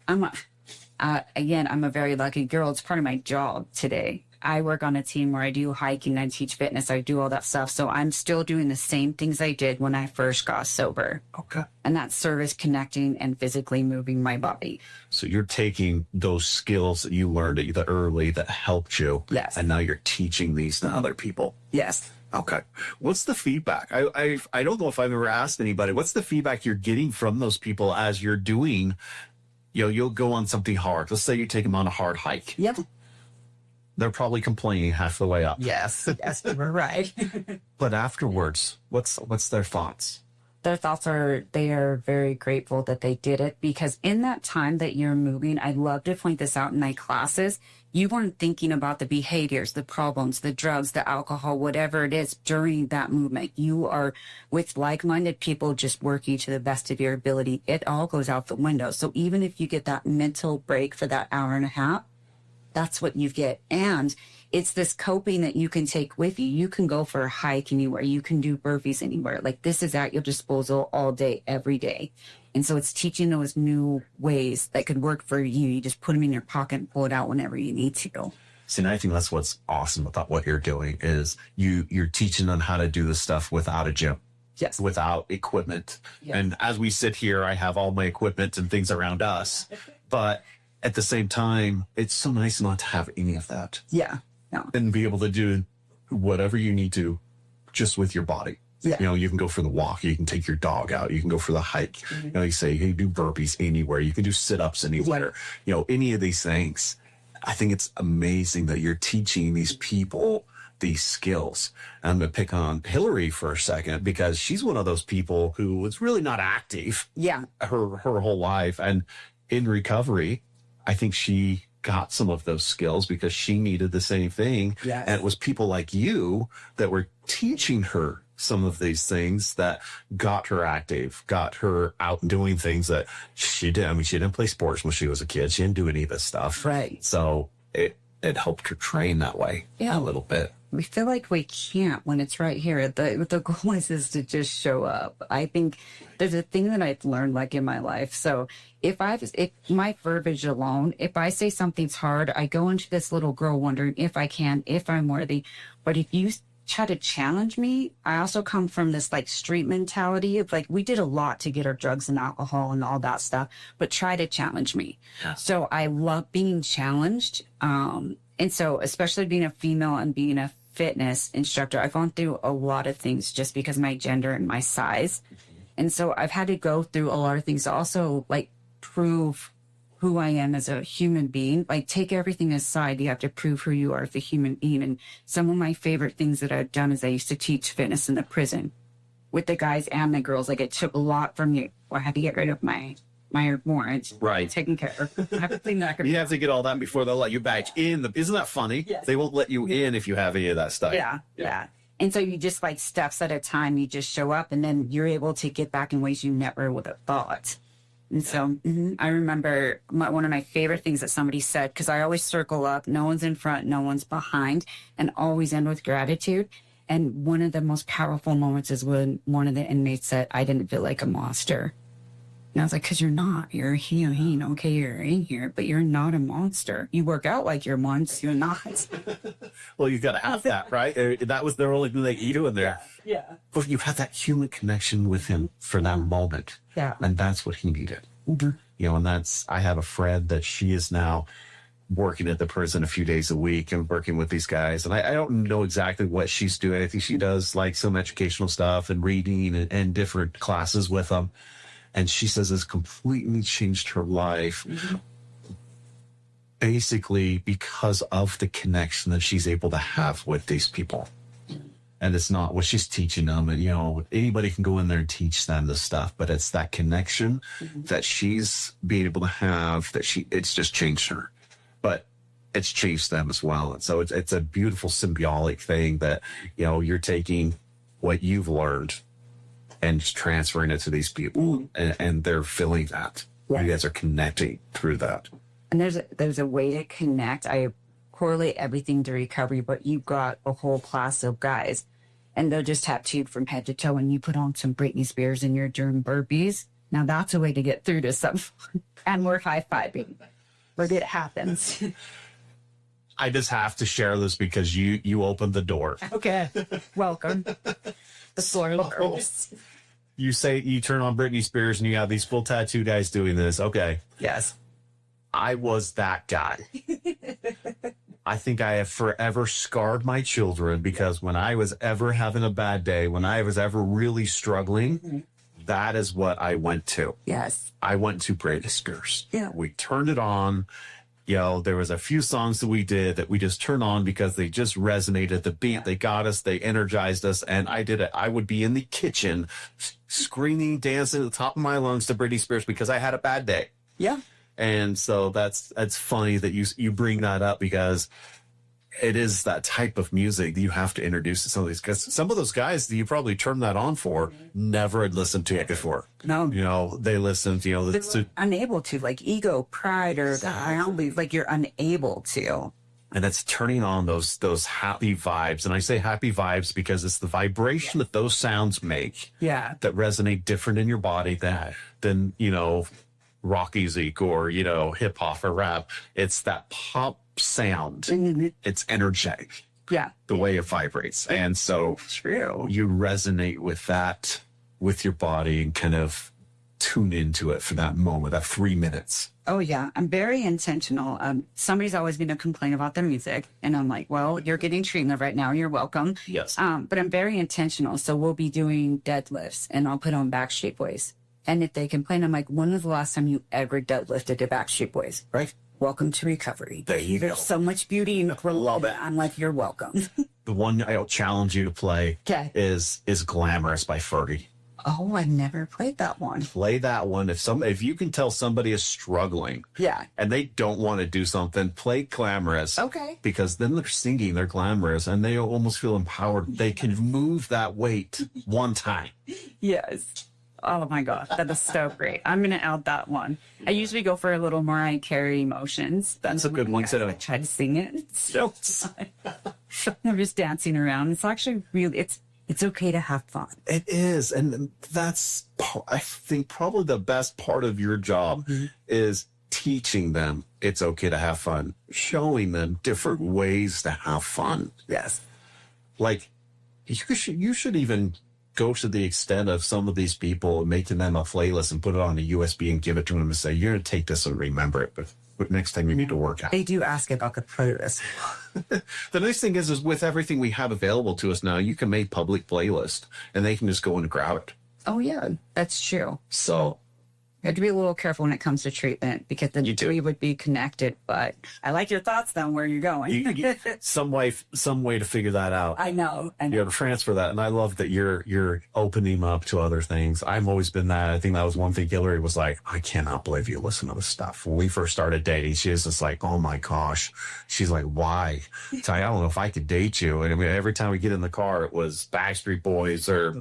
Again, I'm a very lucky girl. It's part of my job today. I work on a team where I do hiking, I teach fitness, I do all that stuff. So I'm still doing the same things I did when I first got sober. Okay. And that's service, connecting, and physically moving my body. So you're taking those skills that you learned at the early that helped you. Yes. And now you're teaching these to other people. Yes. Okay. What's the feedback? I don't know if I've ever asked anybody, what's the feedback you're getting from those people as you're doing, you'll go on something hard. Let's say you take them on a hard hike. Yep. They're probably complaining half the way up. Yes. Yes, we're right. But afterwards, what's their thoughts? Their thoughts are, they are very grateful that they did it, because in that time that you're moving, I love to point this out in my classes, you weren't thinking about the behaviors, the problems, the drugs, the alcohol, whatever it is during that movement. You are with like-minded people just working to the best of your ability. It all goes out the window. So even if you get that mental break for that hour and a half, that's what you get. And it's this coping that you can take with you. You can go for a hike anywhere. You can do burpees anywhere. Like, this is at your disposal all day, every day. And so it's teaching those new ways that could work for you. You just put them in your pocket and pull it out whenever you need to. See, and I think that's what's awesome about what you're doing is you're teaching them how to do this stuff without a gym. Yes. Without equipment. Yes. And as we sit here, I have all my equipment and things around us. But at the same time, it's so nice not to have any of that. Yeah. No. And be able to do whatever you need to just with your body. Yeah. You can go for the walk. You can take your dog out. You can go for the hike. Mm-hmm. You say, hey, do burpees anywhere. You can do sit-ups anywhere. Any of these things. I think it's amazing that you're teaching these people these skills. And I'm going to pick on Hillary for a second, because she's one of those people who was really not active her whole life. And in recovery, I think she got some of those skills because she needed the same thing. Yes. And it was people like you that were teaching her some of these things that got her active, got her out doing things that she did. I mean, she didn't play sports when she was a kid. She didn't do any of this stuff. Right. So it helped her train that way a little bit. We feel like we can't when it's right here. The goal is to just show up. I think there's a thing that I've learned, like, in my life. So if my verbiage alone, if I say something's hard, I go into this little girl wondering if I can, if I'm worthy. But if you try to challenge me, I also come from this like street mentality of like, we did a lot to get our drugs and alcohol and all that stuff, but try to challenge me. Yeah. So I love being challenged. And so especially being a female and being a fitness instructor, I've gone through a lot of things just because of my gender and my size. And so I've had to go through a lot of things to also like prove who I am as a human being. Like, take everything aside, you have to prove who you are as a human being. And some of my favorite things that I've done is I used to teach fitness in the prison with the guys and the girls. Like, it took a lot from you. I had to get rid of my warrant. Right. Taken care of. I have to clean that. You have to get all that before they'll let you back in. Isn't that funny? Yes. They won't let you in if you have any of that stuff. Yeah. And so you just, like, steps at a time, you just show up, and then you're able to get back in ways you never would have thought. And so I remember one of my favorite things that somebody said, because I always circle up, no one's in front, no one's behind, and always end with gratitude. And one of the most powerful moments is when one of the inmates said, I didn't feel like a monster. And I was like, because you're not. You're a human. Okay, you're in here, but you're not a monster. You work out like you're once. You're not. Well, you got to have that, right? That was their only thing they could do in there. Yeah. But you had that human connection with him for that moment. Yeah. And that's what he needed. Mm-hmm. And I have a friend that she is now working at the prison a few days a week and working with these guys. And I don't know exactly what she's doing. I think she does like some educational stuff and reading and different classes with them. And she says it's completely changed her life, basically because of the connection that she's able to have with these people. And it's not what she's teaching them. And, anybody can go in there and teach them this stuff, but it's that connection that she's being able to have it's just changed her, but it's changed them as well. And so it's a beautiful symbiotic thing that, you're taking what you've learned and transferring it to these people, and they're feeling that. Yeah. You guys are connecting through that. And there's a way to connect. I correlate everything to recovery, but you've got a whole class of guys. and they'll just tattoo you from head to toe, and you put on some Britney Spears and you're doing burpees. Now that's a way to get through to someone. And we're high-fiving. But it happens. I just have to share this because you opened the door. Okay. Welcome. The floor is yours. You say you turn on Britney Spears and you have these full tattoo guys doing this. Okay. Yes. I was that guy. I think I have forever scarred my children because when I was ever having a bad day, when I was ever really struggling, that is what I went to. Yes. I went to Britney Spears. Yeah. We turned it on. You know, there was a few songs that we did that we just turned on because they just resonated. The beat, they got us, they energized us, and I did it. I would be in the kitchen screaming, dancing at the top of my lungs to Britney Spears because I had a bad day. Yeah. And so that's funny that you bring that up because it is that type of music that you have to introduce to some of these guys. Some of those guys that you probably turned that on for never had listened to it before. No. You know, they listened, you know, They're unable to, like ego, pride, or I don't believe, like you're unable to. and it's turning on those happy vibes. And I say happy vibes because it's the vibration that those sounds make Yeah. that resonate different in your body than you know, rock music or, you know, hip hop or rap. It's that pop sound. Mhm. It's energetic, Yeah. the way it vibrates. And so True. you resonate with that with your body and kind of tune into it for that moment, that 3 minutes. Oh yeah, I'm very intentional. Somebody's always going to complain about their music, and I'm like, well, you're getting treatment right now. You're welcome. Yes. But I'm very intentional. So we'll be doing deadlifts, and I'll put on Backstreet Boys. And if they complain, I'm like, when was the last time you ever deadlifted to Backstreet Boys? Right. Welcome to recovery. There you go. There's so much beauty in Love it. I'm like, you're welcome. The one I'll challenge you to play Okay. is Glamorous by Fergie. Oh, I've never played that one. Play that one. If you can tell somebody is struggling Yeah. and they don't want to do something, play Glamorous. Okay. Because then they're singing, they're glamorous, and they almost feel empowered. They can move that weight one time. Yes. Oh my God, that is so great. I'm gonna add that one. I usually go for a little Mariah Carey emotions. That's a good one I too. try to sing it. I'm just dancing around. It's actually really it's okay to have fun. It is, and that's I think probably the best part of your job is teaching them it's okay to have fun, showing them different ways to have fun. Yes. Like you should even go to the extent of some of these people making them a playlist and put it on a USB and give it to them and say, you're going to take this and remember it, but next time you need to work out. They do ask about the playlist. The nice thing is with everything we have available to us now, you can make public playlist and they can just go and grab it. Oh yeah, that's true. So You have to be a little careful when it comes to treatment because the You do. three would be connected. But I like your thoughts on where you're going. some way to figure that out. I know. You know, to transfer that. And I love that you're opening up to other things. I've always been that. I think that was one thing Hillary was like, I cannot believe you listen to this stuff. When we first started dating, she was just like, oh my gosh. She's like, why? So I don't know if I could date you. And I mean, every time we get in the car, it was Backstreet Boys or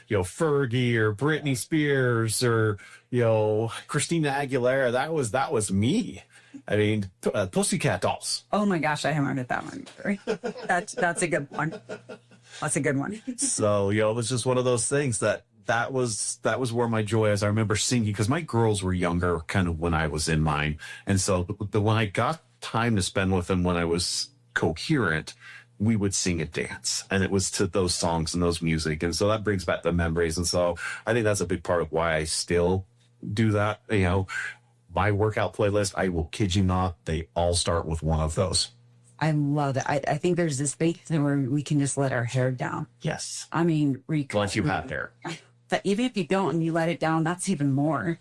you know, Fergie or Britney Spears or, you know, Christina Aguilera. That was me. I mean, Pussycat Dolls. Oh my gosh, I haven't heard that one either. That's a good one. That's a good one. So, you know, it was just one of those things that was where my joy is. I remember singing because my girls were younger kind of when I was in mine. And so when I got time to spend with them when I was coherent, we would sing and dance, and it was to those songs and those music. And so that brings back the memories. And so I think that's a big part of why I still do that. You know, my workout playlist, I will kid you not, they all start with one of those. I love it. I think there's this big thing where we can just let our hair down. Yes. I mean, Once you have hair. But even if you don't and you let it down, that's even more.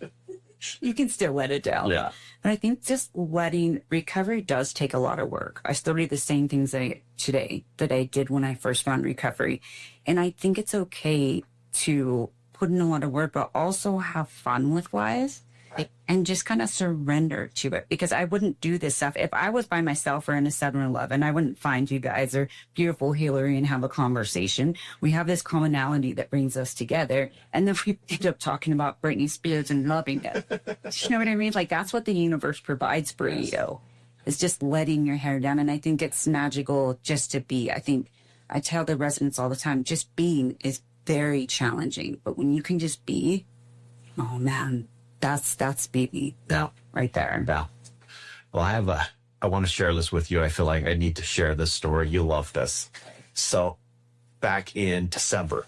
You can still let it down. Yeah. But I think just recovery does take a lot of work. I still do the same things today that I did when I first found recovery. And I think it's okay to put in a lot of work, but also have fun with life and just kind of surrender to it. Because I wouldn't do this stuff. If I was by myself or in a 7-Eleven, I wouldn't find you guys or beautiful Hillary and have a conversation. We have this commonality that brings us together. And then we end up talking about Britney Spears and loving it. You know what I mean? Like, that's what the universe provides for you. It's just letting your hair down. And I think it's magical just to be. I think I tell the residents all the time, just being is very challenging. But when you can just be, oh man, that's baby. Yeah. Right there. Yeah. Well, I want to share this with you. I feel like I need to share this story. You love this. So back in December,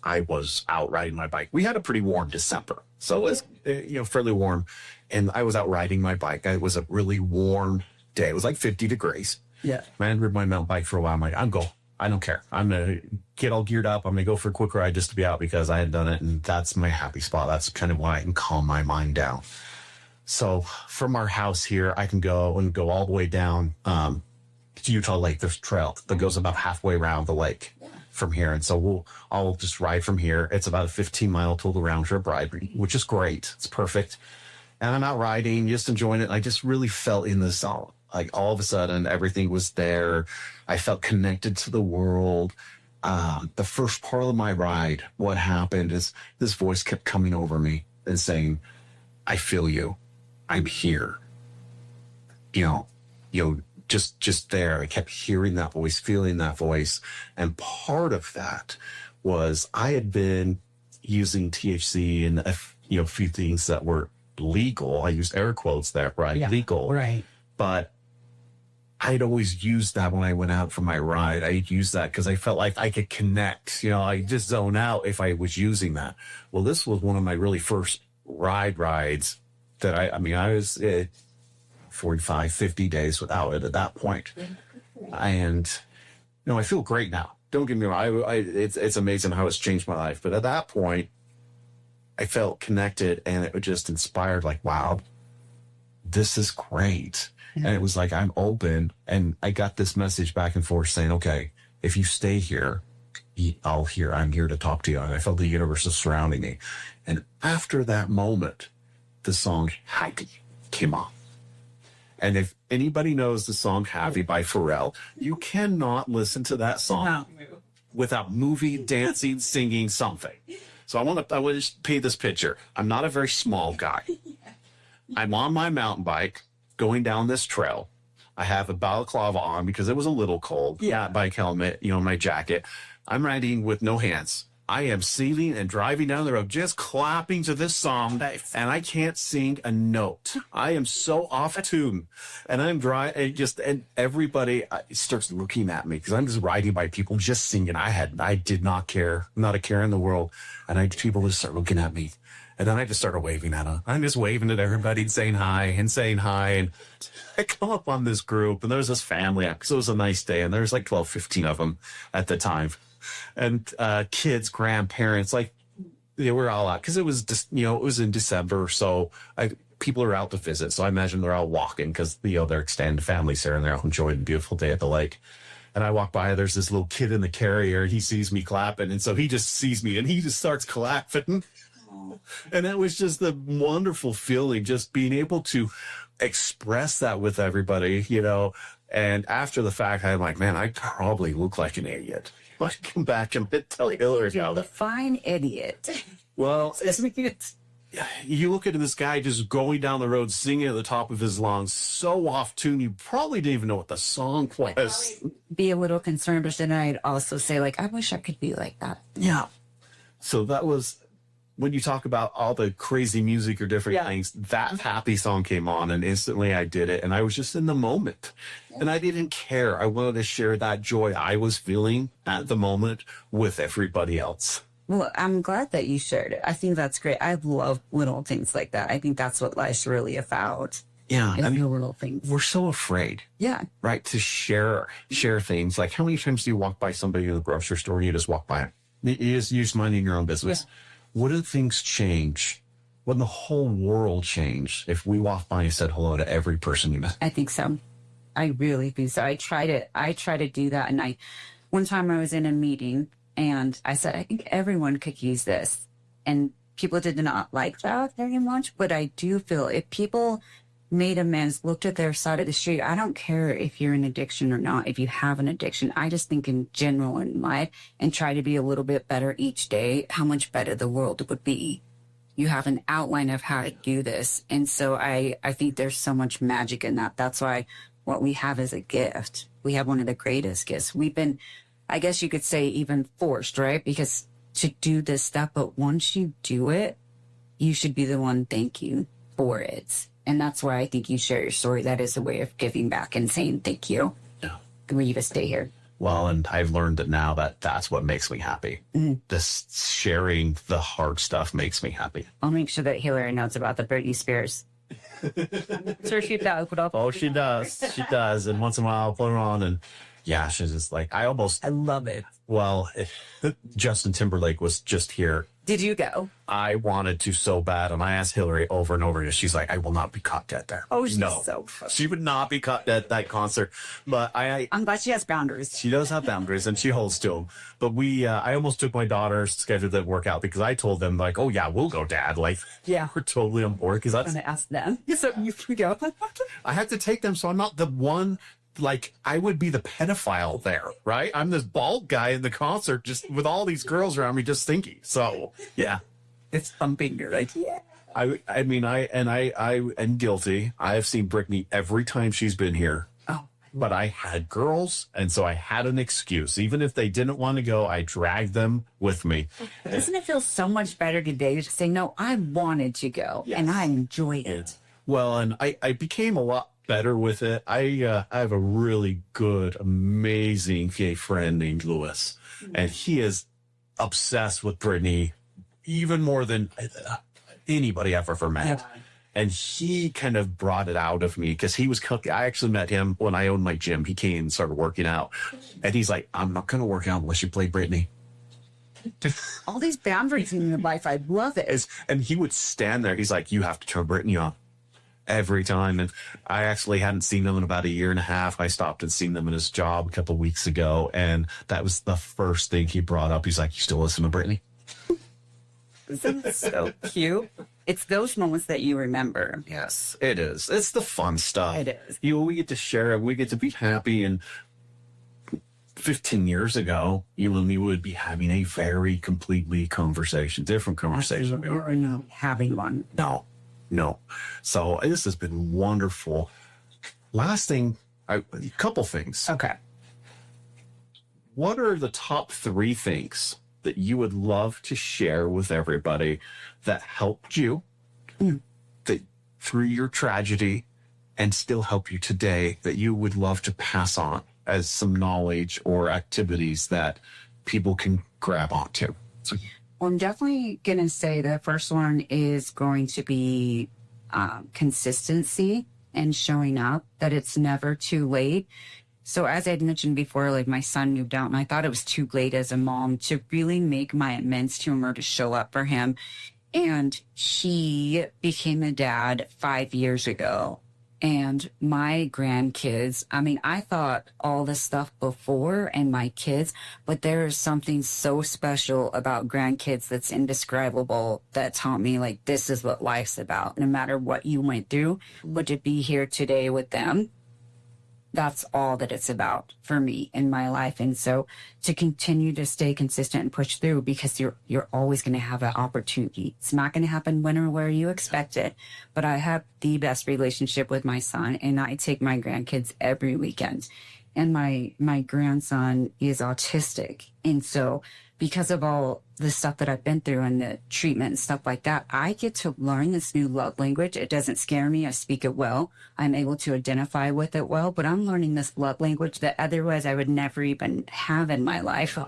I was out riding my bike. We had a pretty warm December. So it was, fairly warm. And I was out riding my bike. It was a really warm day. It was like 50 degrees. Yeah. I had ridden my mountain bike for a while. I'm like, I don't care. I'm going to get all geared up. I'm going to go for a quick ride just to be out because I had done it. And that's my happy spot. That's kind of why I can calm my mind down. So from our house here, I can go all the way down to Utah Lake. There's a trail that goes about halfway around the lake from here. And so I'll just ride from here. It's about a 15-mile total round trip ride, which is great. It's perfect. And I'm out riding, just enjoying it. I just really felt in the zone. Like all of a sudden, everything was there. I felt connected to the world. The first part of my ride, what happened is this voice kept coming over me and saying, I feel you. I'm here. Just there. I kept hearing that voice, feeling that voice. And part of that was I had been using THC and a few things that were legal. I used air quotes there, right? Yeah, legal. right. But I'd always used that when I went out for my ride. I'd use that because I felt like I could connect. I just zone out if I was using that. Well, this was one of my really first rides that I was 45, 50 days without it at that point. And, I feel great now. Don't get me wrong. It's amazing how it's changed my life. But at that point, I felt connected and it just inspired like, wow, this is great. And it was like, I'm open. And I got this message back and forth saying, okay, if you stay here, I'm here to talk to you. And I felt the universe is surrounding me. And after that moment, the song Happy came on. And if anybody knows the song Happy by Pharrell, you cannot listen to that song without moving, dancing, singing, something. So I want to just paint this picture. I'm not a very small guy. I'm on my mountain bike going down this trail. I have a balaclava on because it was a little cold. Yeah, bike helmet, my jacket. I'm riding with no hands. I am singing and driving down the road, just clapping to this song, and I can't sing a note. I am so off tune, and I'm driving. And everybody starts looking at me because I'm just riding by people, just singing. I did not care, not a care in the world, and people just start looking at me, and then I just started waving at them. I'm just waving at everybody and saying hi, and I come up on this group, and there's this family because it was a nice day, and there's like 12, 15 of them at the time. And kids, grandparents, they were all out because it was just, it was in December. So people are out to visit. So I imagine they're all walking because, their extended families there and they're all enjoying the beautiful day at the lake. And I walk by, there's this little kid in the carrier and he sees me clapping. And so he just sees me and he just starts clapping. And that was just the wonderful feeling, just being able to express that with everybody, And after the fact, I'm like, man, I probably look like an idiot. I come back and tell Hillary about that. Fine idiot. Well, you look at this guy just going down the road, singing at the top of his lungs, so off tune, you probably didn't even know what the song was. Be a little concerned, but then I'd also say, I wish I could be like that. Yeah. So that was when you talk about all the crazy music or different things, that Happy song came on and instantly I did it. And I was just in the moment and I didn't care. I wanted to share that joy I was feeling at the moment with everybody else. Well, I'm glad that you shared it. I think that's great. I love little things like that. I think that's what life's really about. Yeah. The little things. We're so afraid. Yeah. Right. To share things. Like how many times do you walk by somebody in the grocery store and you just walk by it? You're just minding your own business. Yeah. What if things change? Would the whole world change if we walked by and said hello to every person you met? I think so. I really think so. I try to do that. And one time I was in a meeting and I said, I think everyone could use this. And people did not like that very much. But I do feel if people made amends, looked at their side of the street, I don't care if you're in addiction or not, if you have an addiction. I just think in general in life and try to be a little bit better each day, how much better the world would be. You have an outline of how to do this. And so I think there's so much magic in that. That's why what we have is a gift. We have one of the greatest gifts. We've been I guess you could say even forced, right? Because to do this stuff, but once you do it, you should be the one thank you for it. And that's why I think you share your story. That is a way of giving back and saying thank you. Yeah. Can we just stay here? Well, and I've learned that now that's what makes me happy. This sharing the hard stuff makes me happy. I'll make sure that Hillary knows about the Britney Spears. So she open up. Oh, she does. She does. And once in a while I'll put her on, and yeah, she's just like, I love it. well, Justin Timberlake was just here. Did you go? I wanted to so bad, and I asked Hillary over and over again. She's like, I will not be caught dead there. Oh, she's no. so funny. She would not be caught at that concert. But I'm glad she has boundaries. she does have boundaries, and she holds to them. But I almost took my daughter's schedule that work out, because I told them, like, oh yeah, we'll go, Dad. Like, Yeah. we're totally on board, because I'm going to ask them. So you go. I have to take them, so I'm not the one. Like, I would be the pedophile there, right? I'm this bald guy in the concert, just with all these girls around me, just thinking. So yeah. It's thumping your idea. I mean, I am guilty. I have seen Brittany every time she's been here. Oh. But I had girls, and so I had an excuse. Even if they didn't want to go, I dragged them with me. Doesn't it feel so much better today to say, no, I wanted to go and I enjoyed it? Well, and I became a lot better with it. I have a really good, amazing gay friend named Lewis, and he is obsessed with Brittany even more than anybody I've ever met. And he kind of brought it out of me, because he was cooking. I actually met him when I owned my gym. He came and started working out, and he's like, I'm not going to work out unless you play Brittany. All these boundaries in your life, I love it. And he would stand there. He's like, you have to turn Brittany on every time. And I actually hadn't seen them in about a year and a half. I stopped and seen them in his job a couple of weeks ago, and that was the first thing he brought up. He's like, you still listen to Brittany? Isn't it so cute? It's those moments that you remember. Yes, it is. It's the fun stuff. It is. We get to share it. We get to be happy. And 15 years ago, you and me would be having a very completely different conversation. Or no, having one. No. So this has been wonderful. Last thing, a couple things. Okay. What are the top 3 things that you would love to share with everybody that helped you that through your tragedy and still help you today, that you would love to pass on as some knowledge or activities that people can grab onto? So, Well, I'm definitely going to say the first one is going to be consistency and showing up, that it's never too late. So as I had mentioned before, like my son moved out and I thought it was too late as a mom to really make my amends to him or to show up for him. And he became a dad 5 years ago. And my grandkids, I mean, I thought all this stuff before and my kids, but there is something so special about grandkids that's indescribable that taught me, like, this is what life's about. No matter what you went through, but to be here today with them, that's all that it's about for me in my life. And so to continue to stay consistent and push through, because you're always going to have an opportunity. It's not going to happen when or where you expect it, but I have the best relationship with my son, and I take my grandkids every weekend. And my grandson is autistic. And so because of all the stuff that I've been through and the treatment and stuff like that, I get to learn this new love language. It doesn't scare me. I speak it well. I'm able to identify with it well, but I'm learning this love language that otherwise I would never even have in my life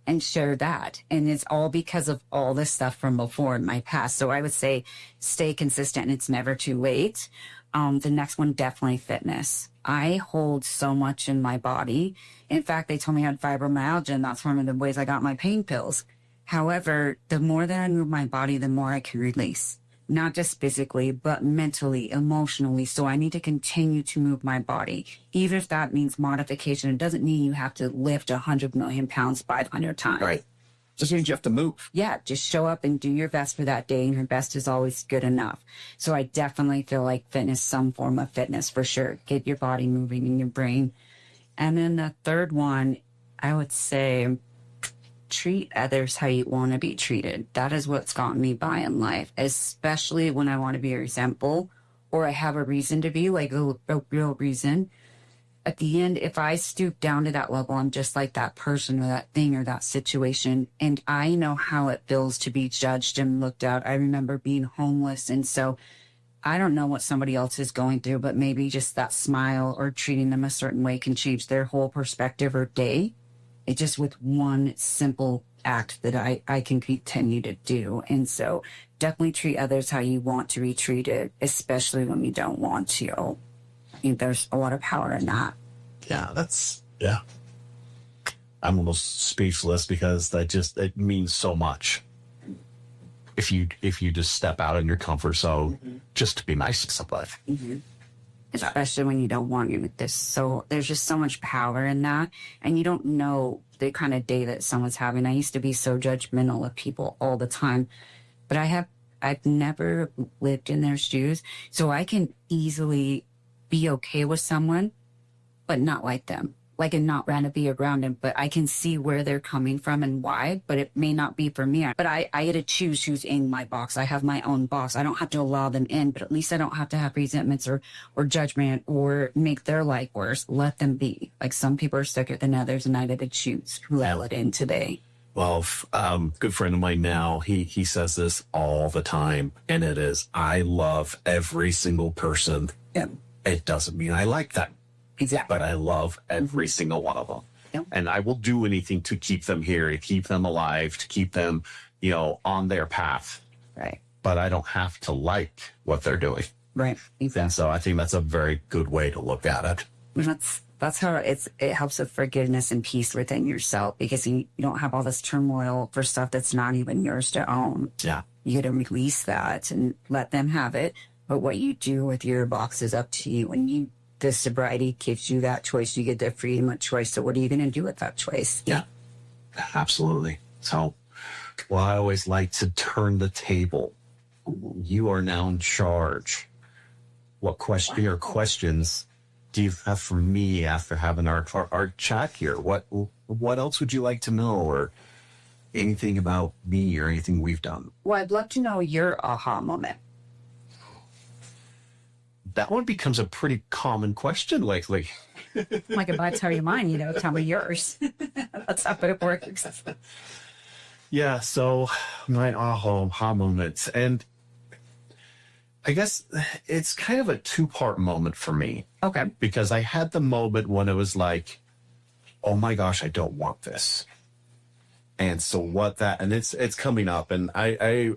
and share that. And it's all because of all this stuff from before in my past. So I would say stay consistent and it's never too late. The next one, definitely fitness. I hold so much in my body. In fact, they told me I had fibromyalgia, and that's one of the ways I got my pain pills. However, the more that I move my body, the more I can release, not just physically, but mentally, emotionally. So I need to continue to move my body, even if that means modification. It doesn't mean you have to lift 100 million pounds 500 times. right. Just means you have to move. Yeah, just show up and do your best for that day, and your best is always good enough. So I definitely feel like fitness, some form of fitness for sure. Get your body moving in your brain. And then the third one, I would say treat others how you want to be treated. That is what's gotten me by in life, especially when I want to be resentful or I have a reason to be, like a real reason. at the end, if I stoop down to that level, I'm just like that person or that thing or that situation. And I know how it feels to be judged and looked at. I remember being homeless. And so I don't know what somebody else is going through, but maybe just that smile or treating them a certain way can change their whole perspective or day. It just with one simple act that I can continue to do. And so definitely treat others how you want to be treated, especially when you don't want to. I think there's a lot of power in that. Yeah. I'm almost speechless because it means so much. If you just step out in your comfort zone just to be nice to somebody. Especially when you don't want to. There's just so much power in that. And you don't know the kind of day that someone's having. I used to be so judgmental of people all the time, but I've never lived in their shoes. So I can easily be okay with someone, but not like them. Like, and not want to be around them, but I can see where they're coming from and why, but it may not be for me. But I get to choose who's in my box. I have my own box. I don't have to allow them in, but at least I don't have to have resentments or judgment or make their life worse. Let them be. Like, some people are sicker than others, and I get to choose who I let in today. Well, good friend of mine now, he says this all the time, and it is, I love every single person. Yeah. It doesn't mean I like them. Exactly. But I love every single one of them. Yep. And I will do anything to keep them here, to keep them alive, to keep them, on their path. Right. But I don't have to like what they're doing. Right. Exactly. And so I think that's a very good way to look at it. That's how it helps with forgiveness and peace within yourself, because you don't have all this turmoil for stuff that's not even yours to own. Yeah. You got to release that and let them have it. But what you do with your box is up to you. And the sobriety gives you that choice. You get the freedom of choice. So what are you going to do with that choice? Yeah, absolutely. So, well, I always like to turn the table. You are now in charge. What questions do you have for me after having our chat here? What else would you like to know, or anything about me or anything we've done? Well, I'd love to know your aha moment. That one becomes a pretty common question lately. Like, if I tell you mine, tell me yours. That's how it works. Yeah, so my aha moment. And I guess it's kind of a two-part moment for me. Okay. Because I had the moment when it was like, oh my gosh, I don't want this. And so and it's coming up, and I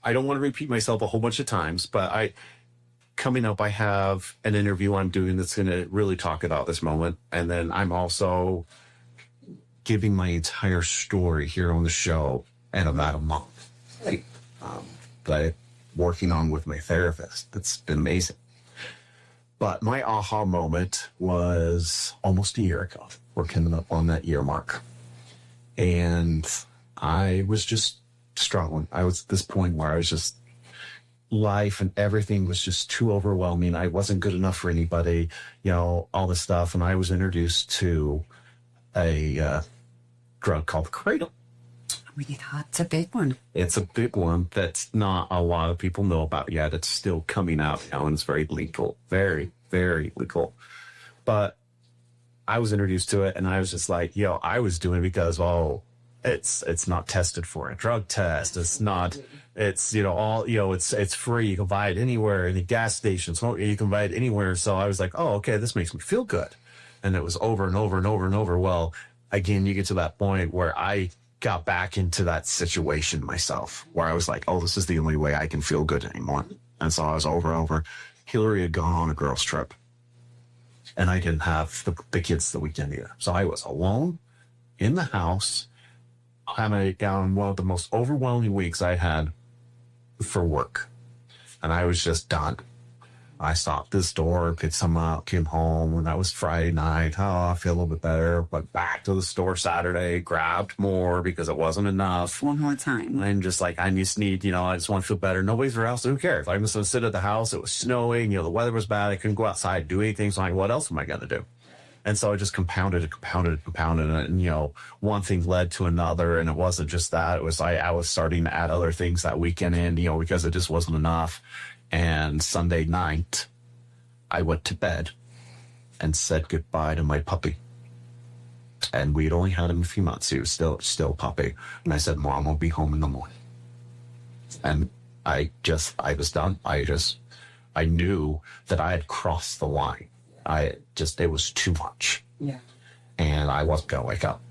don't want to repeat myself a whole bunch of times, but coming up, I have an interview I'm doing that's going to really talk about this moment. And then I'm also giving my entire story here on the show in about a month. That I'm working on with my therapist. That's been amazing. But my aha moment was almost a year ago. We're coming up on that year mark. And I was just struggling. I was at this point where I was just, life and everything was just too overwhelming. I wasn't good enough for anybody, all this stuff. And I was introduced to a drug called Kratom. That's a big one. It's a big one that's not a lot of people know about yet. It's still coming out now, and it's very legal, very, very legal. But I was introduced to it, and I was just like, I was doing it because, it's not tested for a drug test. It's not, it's, it's free. You can buy it anywhere, in the gas stations. You can buy it anywhere. So I was like, oh, okay, this makes me feel good. And it was over and over and over and over. Well, again, you get to that point where I got back into that situation myself, where I was like, oh, this is the only way I can feel good anymore. And so I was over and over. Hillary had gone on a girls' trip, and I didn't have the kids the weekend either. So I was alone in the house, having down one of the most overwhelming weeks I had for work. And I was just done. I stopped this store, picked some up, came home, and that was Friday night. Oh, I feel a little bit better. Went back to the store Saturday, grabbed more because it wasn't enough. One more time. And just like, I just need, I just want to feel better. Nobody's around, so who cares? I'm just going to sit at the house. It was snowing, the weather was bad. I couldn't go outside, do anything. So I'm like, what else am I going to do? And so it just compounded. And, one thing led to another. And it wasn't just that. It was I was starting to add other things that weekend in, because it just wasn't enough. And Sunday night, I went to bed and said goodbye to my puppy. And we'd only had him a few months. He was still a puppy. And I said, Mom will be home in the morning. And I was done. I knew that I had crossed the line. It was too much. Yeah. And I wasn't going to wake up.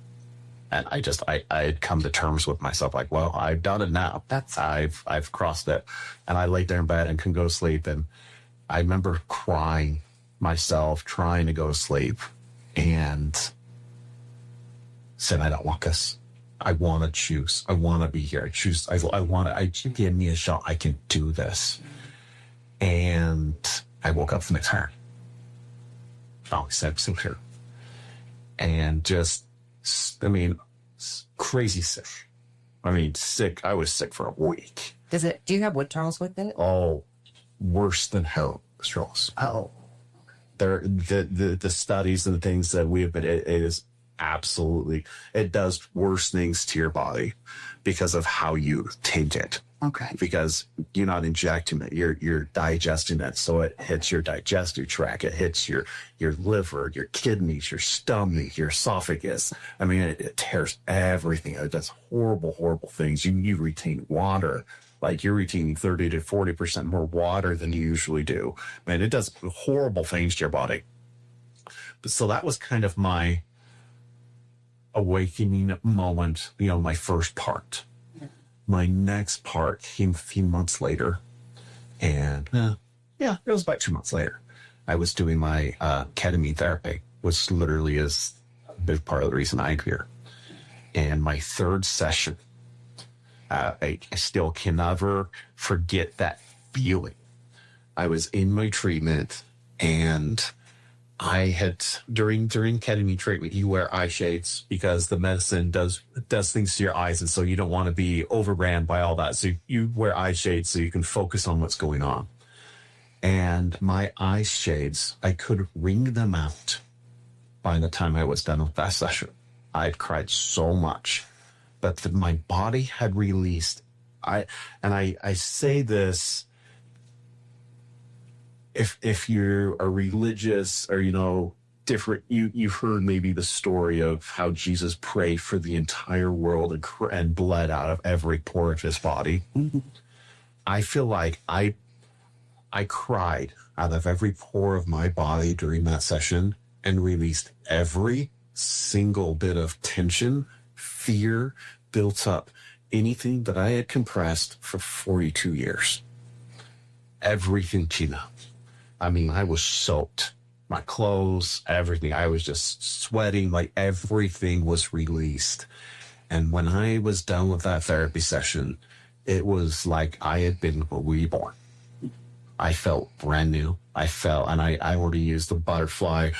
And I had come to terms with myself, like, well, I've done it now. I've crossed it. And I laid there in bed and couldn't go to sleep. And I remember crying myself, trying to go to sleep, and said, I don't want this. I want to choose. I want to be here. Give me a shot. I can do this. And I woke up the next morning. Oh, he said, I'm still here. And crazy sick. Sick. I was sick for a week. Do you have withdrawals with it? Oh, worse than hell withdrawals. Oh. The studies and the things that we have been, it is absolutely, it does worse things to your body because of how you take it. Okay. Because you're not injecting it, you're digesting it. So it hits your digestive tract, it hits your liver, your kidneys, your stomach, your esophagus. It tears everything. It does horrible, horrible things. You retain water. Like you're retaining 30 to 40% more water than you usually do. It does horrible things to your body. So that was kind of my awakening moment, my first part. My next part came a few months later. And it was about 2 months later. I was doing my ketamine therapy, which literally is a big part of the reason I'm here. And my third session, I still can never forget that feeling. I was in my treatment, and I had during ketamine treatment, you wear eye shades because the medicine does things to your eyes, and so you don't want to be overran by all that. So you wear eye shades so you can focus on what's going on. And my eye shades, I could wring them out by the time I was done with that session. I'd cried so much, but my body had released. I say this. If you're a religious or, different, you've heard maybe the story of how Jesus prayed for the entire world and bled out of every pore of his body. Mm-hmm. I feel like I cried out of every pore of my body during that session and released every single bit of tension, fear built up, anything that I had compressed for 42 years. Everything, Gina. I was soaked. My clothes, everything. I was just sweating, like everything was released. And when I was done with that therapy session, it was like I had been reborn. I felt brand new. I already used the butterfly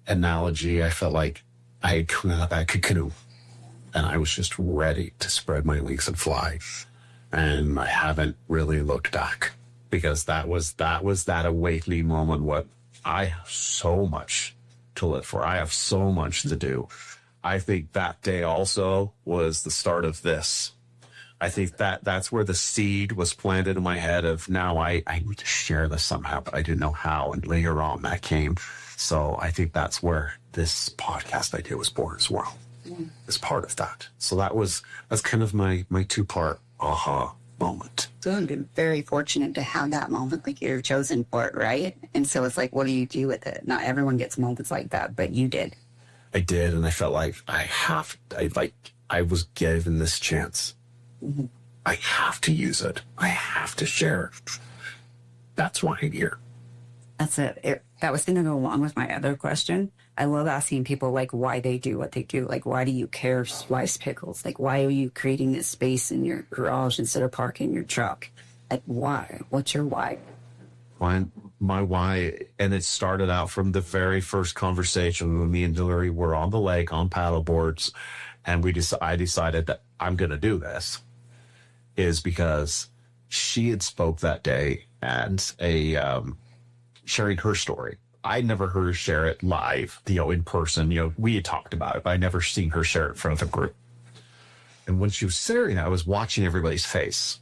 analogy. I felt like I had come out of that cocoon, and I was just ready to spread my wings and fly. And I haven't really looked back. Because that was that awakening moment. What I have so much to live for. I have so much to do. I think that day also was the start of this. I think that's where the seed was planted in my head of now I need to share this somehow, but I didn't know how. And later on that came. So I think that's where this podcast idea was born as well. As part of that. So that's kind of my 2-part aha moment. So I've been very fortunate to have that moment, like you're chosen for it, right? And so it's like, what do you do with it? Not everyone gets moments like that, but you did. I did, and I felt like I was given this chance. Mm-hmm. I have to use it. I have to share it. That's why I'm here. That's it. That was going to go along with my other question. I love asking people, like, why they do what they do. Like, why do you care slice pickles? Like, why are you creating this space in your garage instead of parking your truck? Like, why? What's your why? My why, and it started out from the very first conversation when me and Hillary were on the lake on paddle boards, and I decided that I'm going to do this, is because she had spoke that day and sharing her story. I never heard her share it live, in person. We had talked about it, but I never seen her share it in front of a group. And when she was sharing, I was watching everybody's face,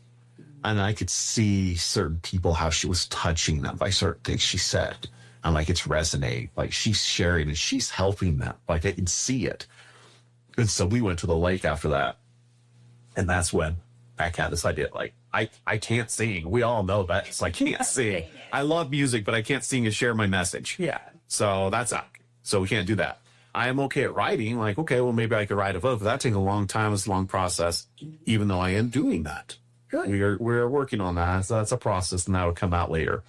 and I could see certain people, how she was touching them by certain things she said. And like, it's resonating. Like, she's sharing and she's helping them. Like, I can see it. And so we went to the lake after that. And that's when I had this idea. Like, I can't sing. We all know that. So I can't sing. I love music, but I can't sing and share my message. Yeah. So that's out. So we can't do that. I am okay at writing. Like, okay, well, maybe I could write a book. But that takes a long time. It's a long process, even though I am doing that. Good. We're working on that. So that's a process, and that would come out later.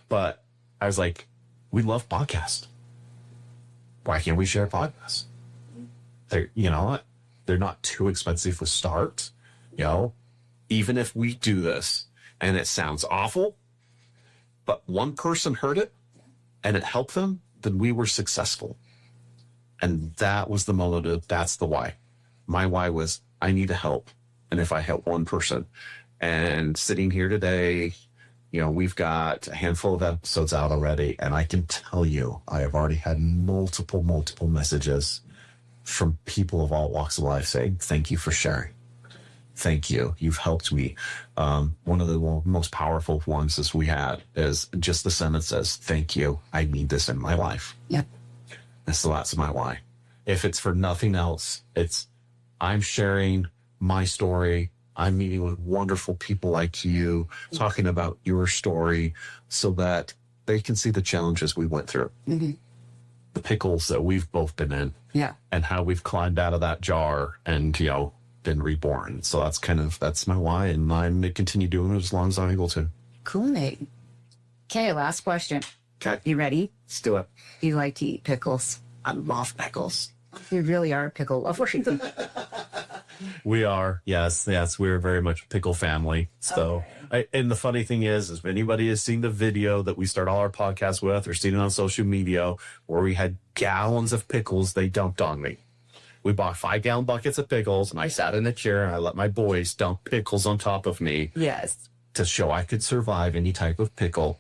But I was like, we love podcasts. Why can't we share podcasts? They're, you know what? They're not too expensive to start. You know, even if we do this and it sounds awful, but one person heard it and it helped them, then we were successful. And that was the motive. That's the why. My why was, I need to help. And if I help one person, and sitting here today, you know, we've got a handful of episodes out already. And I can tell you, I have already had multiple messages from people of all walks of life saying, thank you for sharing. Thank you. You've helped me. One of the most powerful ones is we had is just the sentence says, thank you. I need this in my life. Yeah. So that's my why. If it's for nothing else, it's I'm sharing my story. I'm meeting with wonderful people like you, talking about your story so that they can see the challenges we went through, the pickles that we've both been in, and how we've climbed out of that jar and, you know, been reborn. So that's my why, and I'm going to continue doing it as long as I'm able to. Cool, Nate. Okay, last question. Okay. You ready? Let's do it. You like to eat pickles. I love pickles. You really are a pickle lover. We are. Yes. We're very much a pickle family. So, and the funny thing is if anybody has seen the video that we start all our podcasts with or seen it on social media where we had gallons of pickles they dumped on me. We bought 5-gallon buckets of pickles and I sat in a chair and I let my boys dump pickles on top of me. Yes. To show I could survive any type of pickle.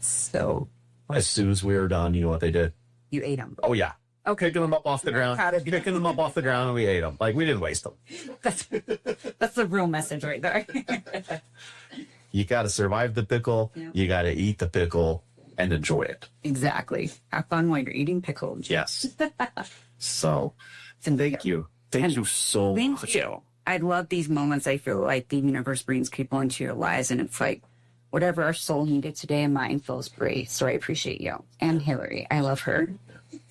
So as soon as we were done, you know what they did? You ate them. Oh, yeah. Okay, picking them up off the ground. Picking them up off the ground and we ate them. Like, we didn't waste them. That's the real message right there. You got to survive the pickle. Yeah. You got to eat the pickle and enjoy it. Exactly. Have fun while you're eating pickles. Yes. So, thank you. Thank you so much. Thank you. I love these moments. I feel like the universe brings people into your lives, and it's like whatever our soul needed today, and mine feels great. So I appreciate you. And Hillary, I love her.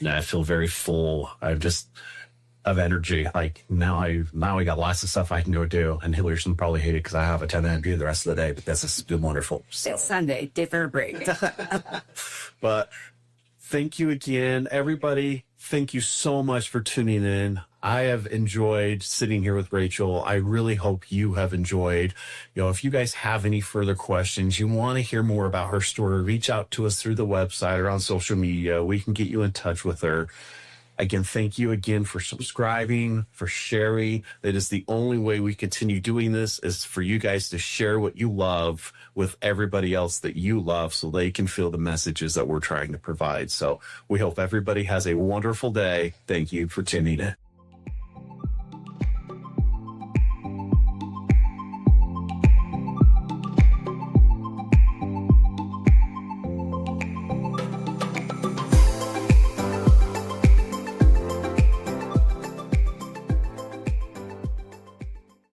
I feel very full. Of energy. Like now I got lots of stuff I can go do. And Hillary's gonna probably hate it because I have a ton of energy the rest of the day. But that's been wonderful. So. It's Sunday, day for a break. But thank you again, everybody. Thank you so much for tuning in. I have enjoyed sitting here with Rachel. I really hope you have enjoyed. You know, if you guys have any further questions, you want to hear more about her story, reach out to us through the website or on social media. We can get you in touch with her. Again, thank you again for subscribing, for sharing. That is the only way we continue doing this is for you guys to share what you love with everybody else that you love so they can feel the messages that we're trying to provide. So we hope everybody has a wonderful day. Thank you for tuning in.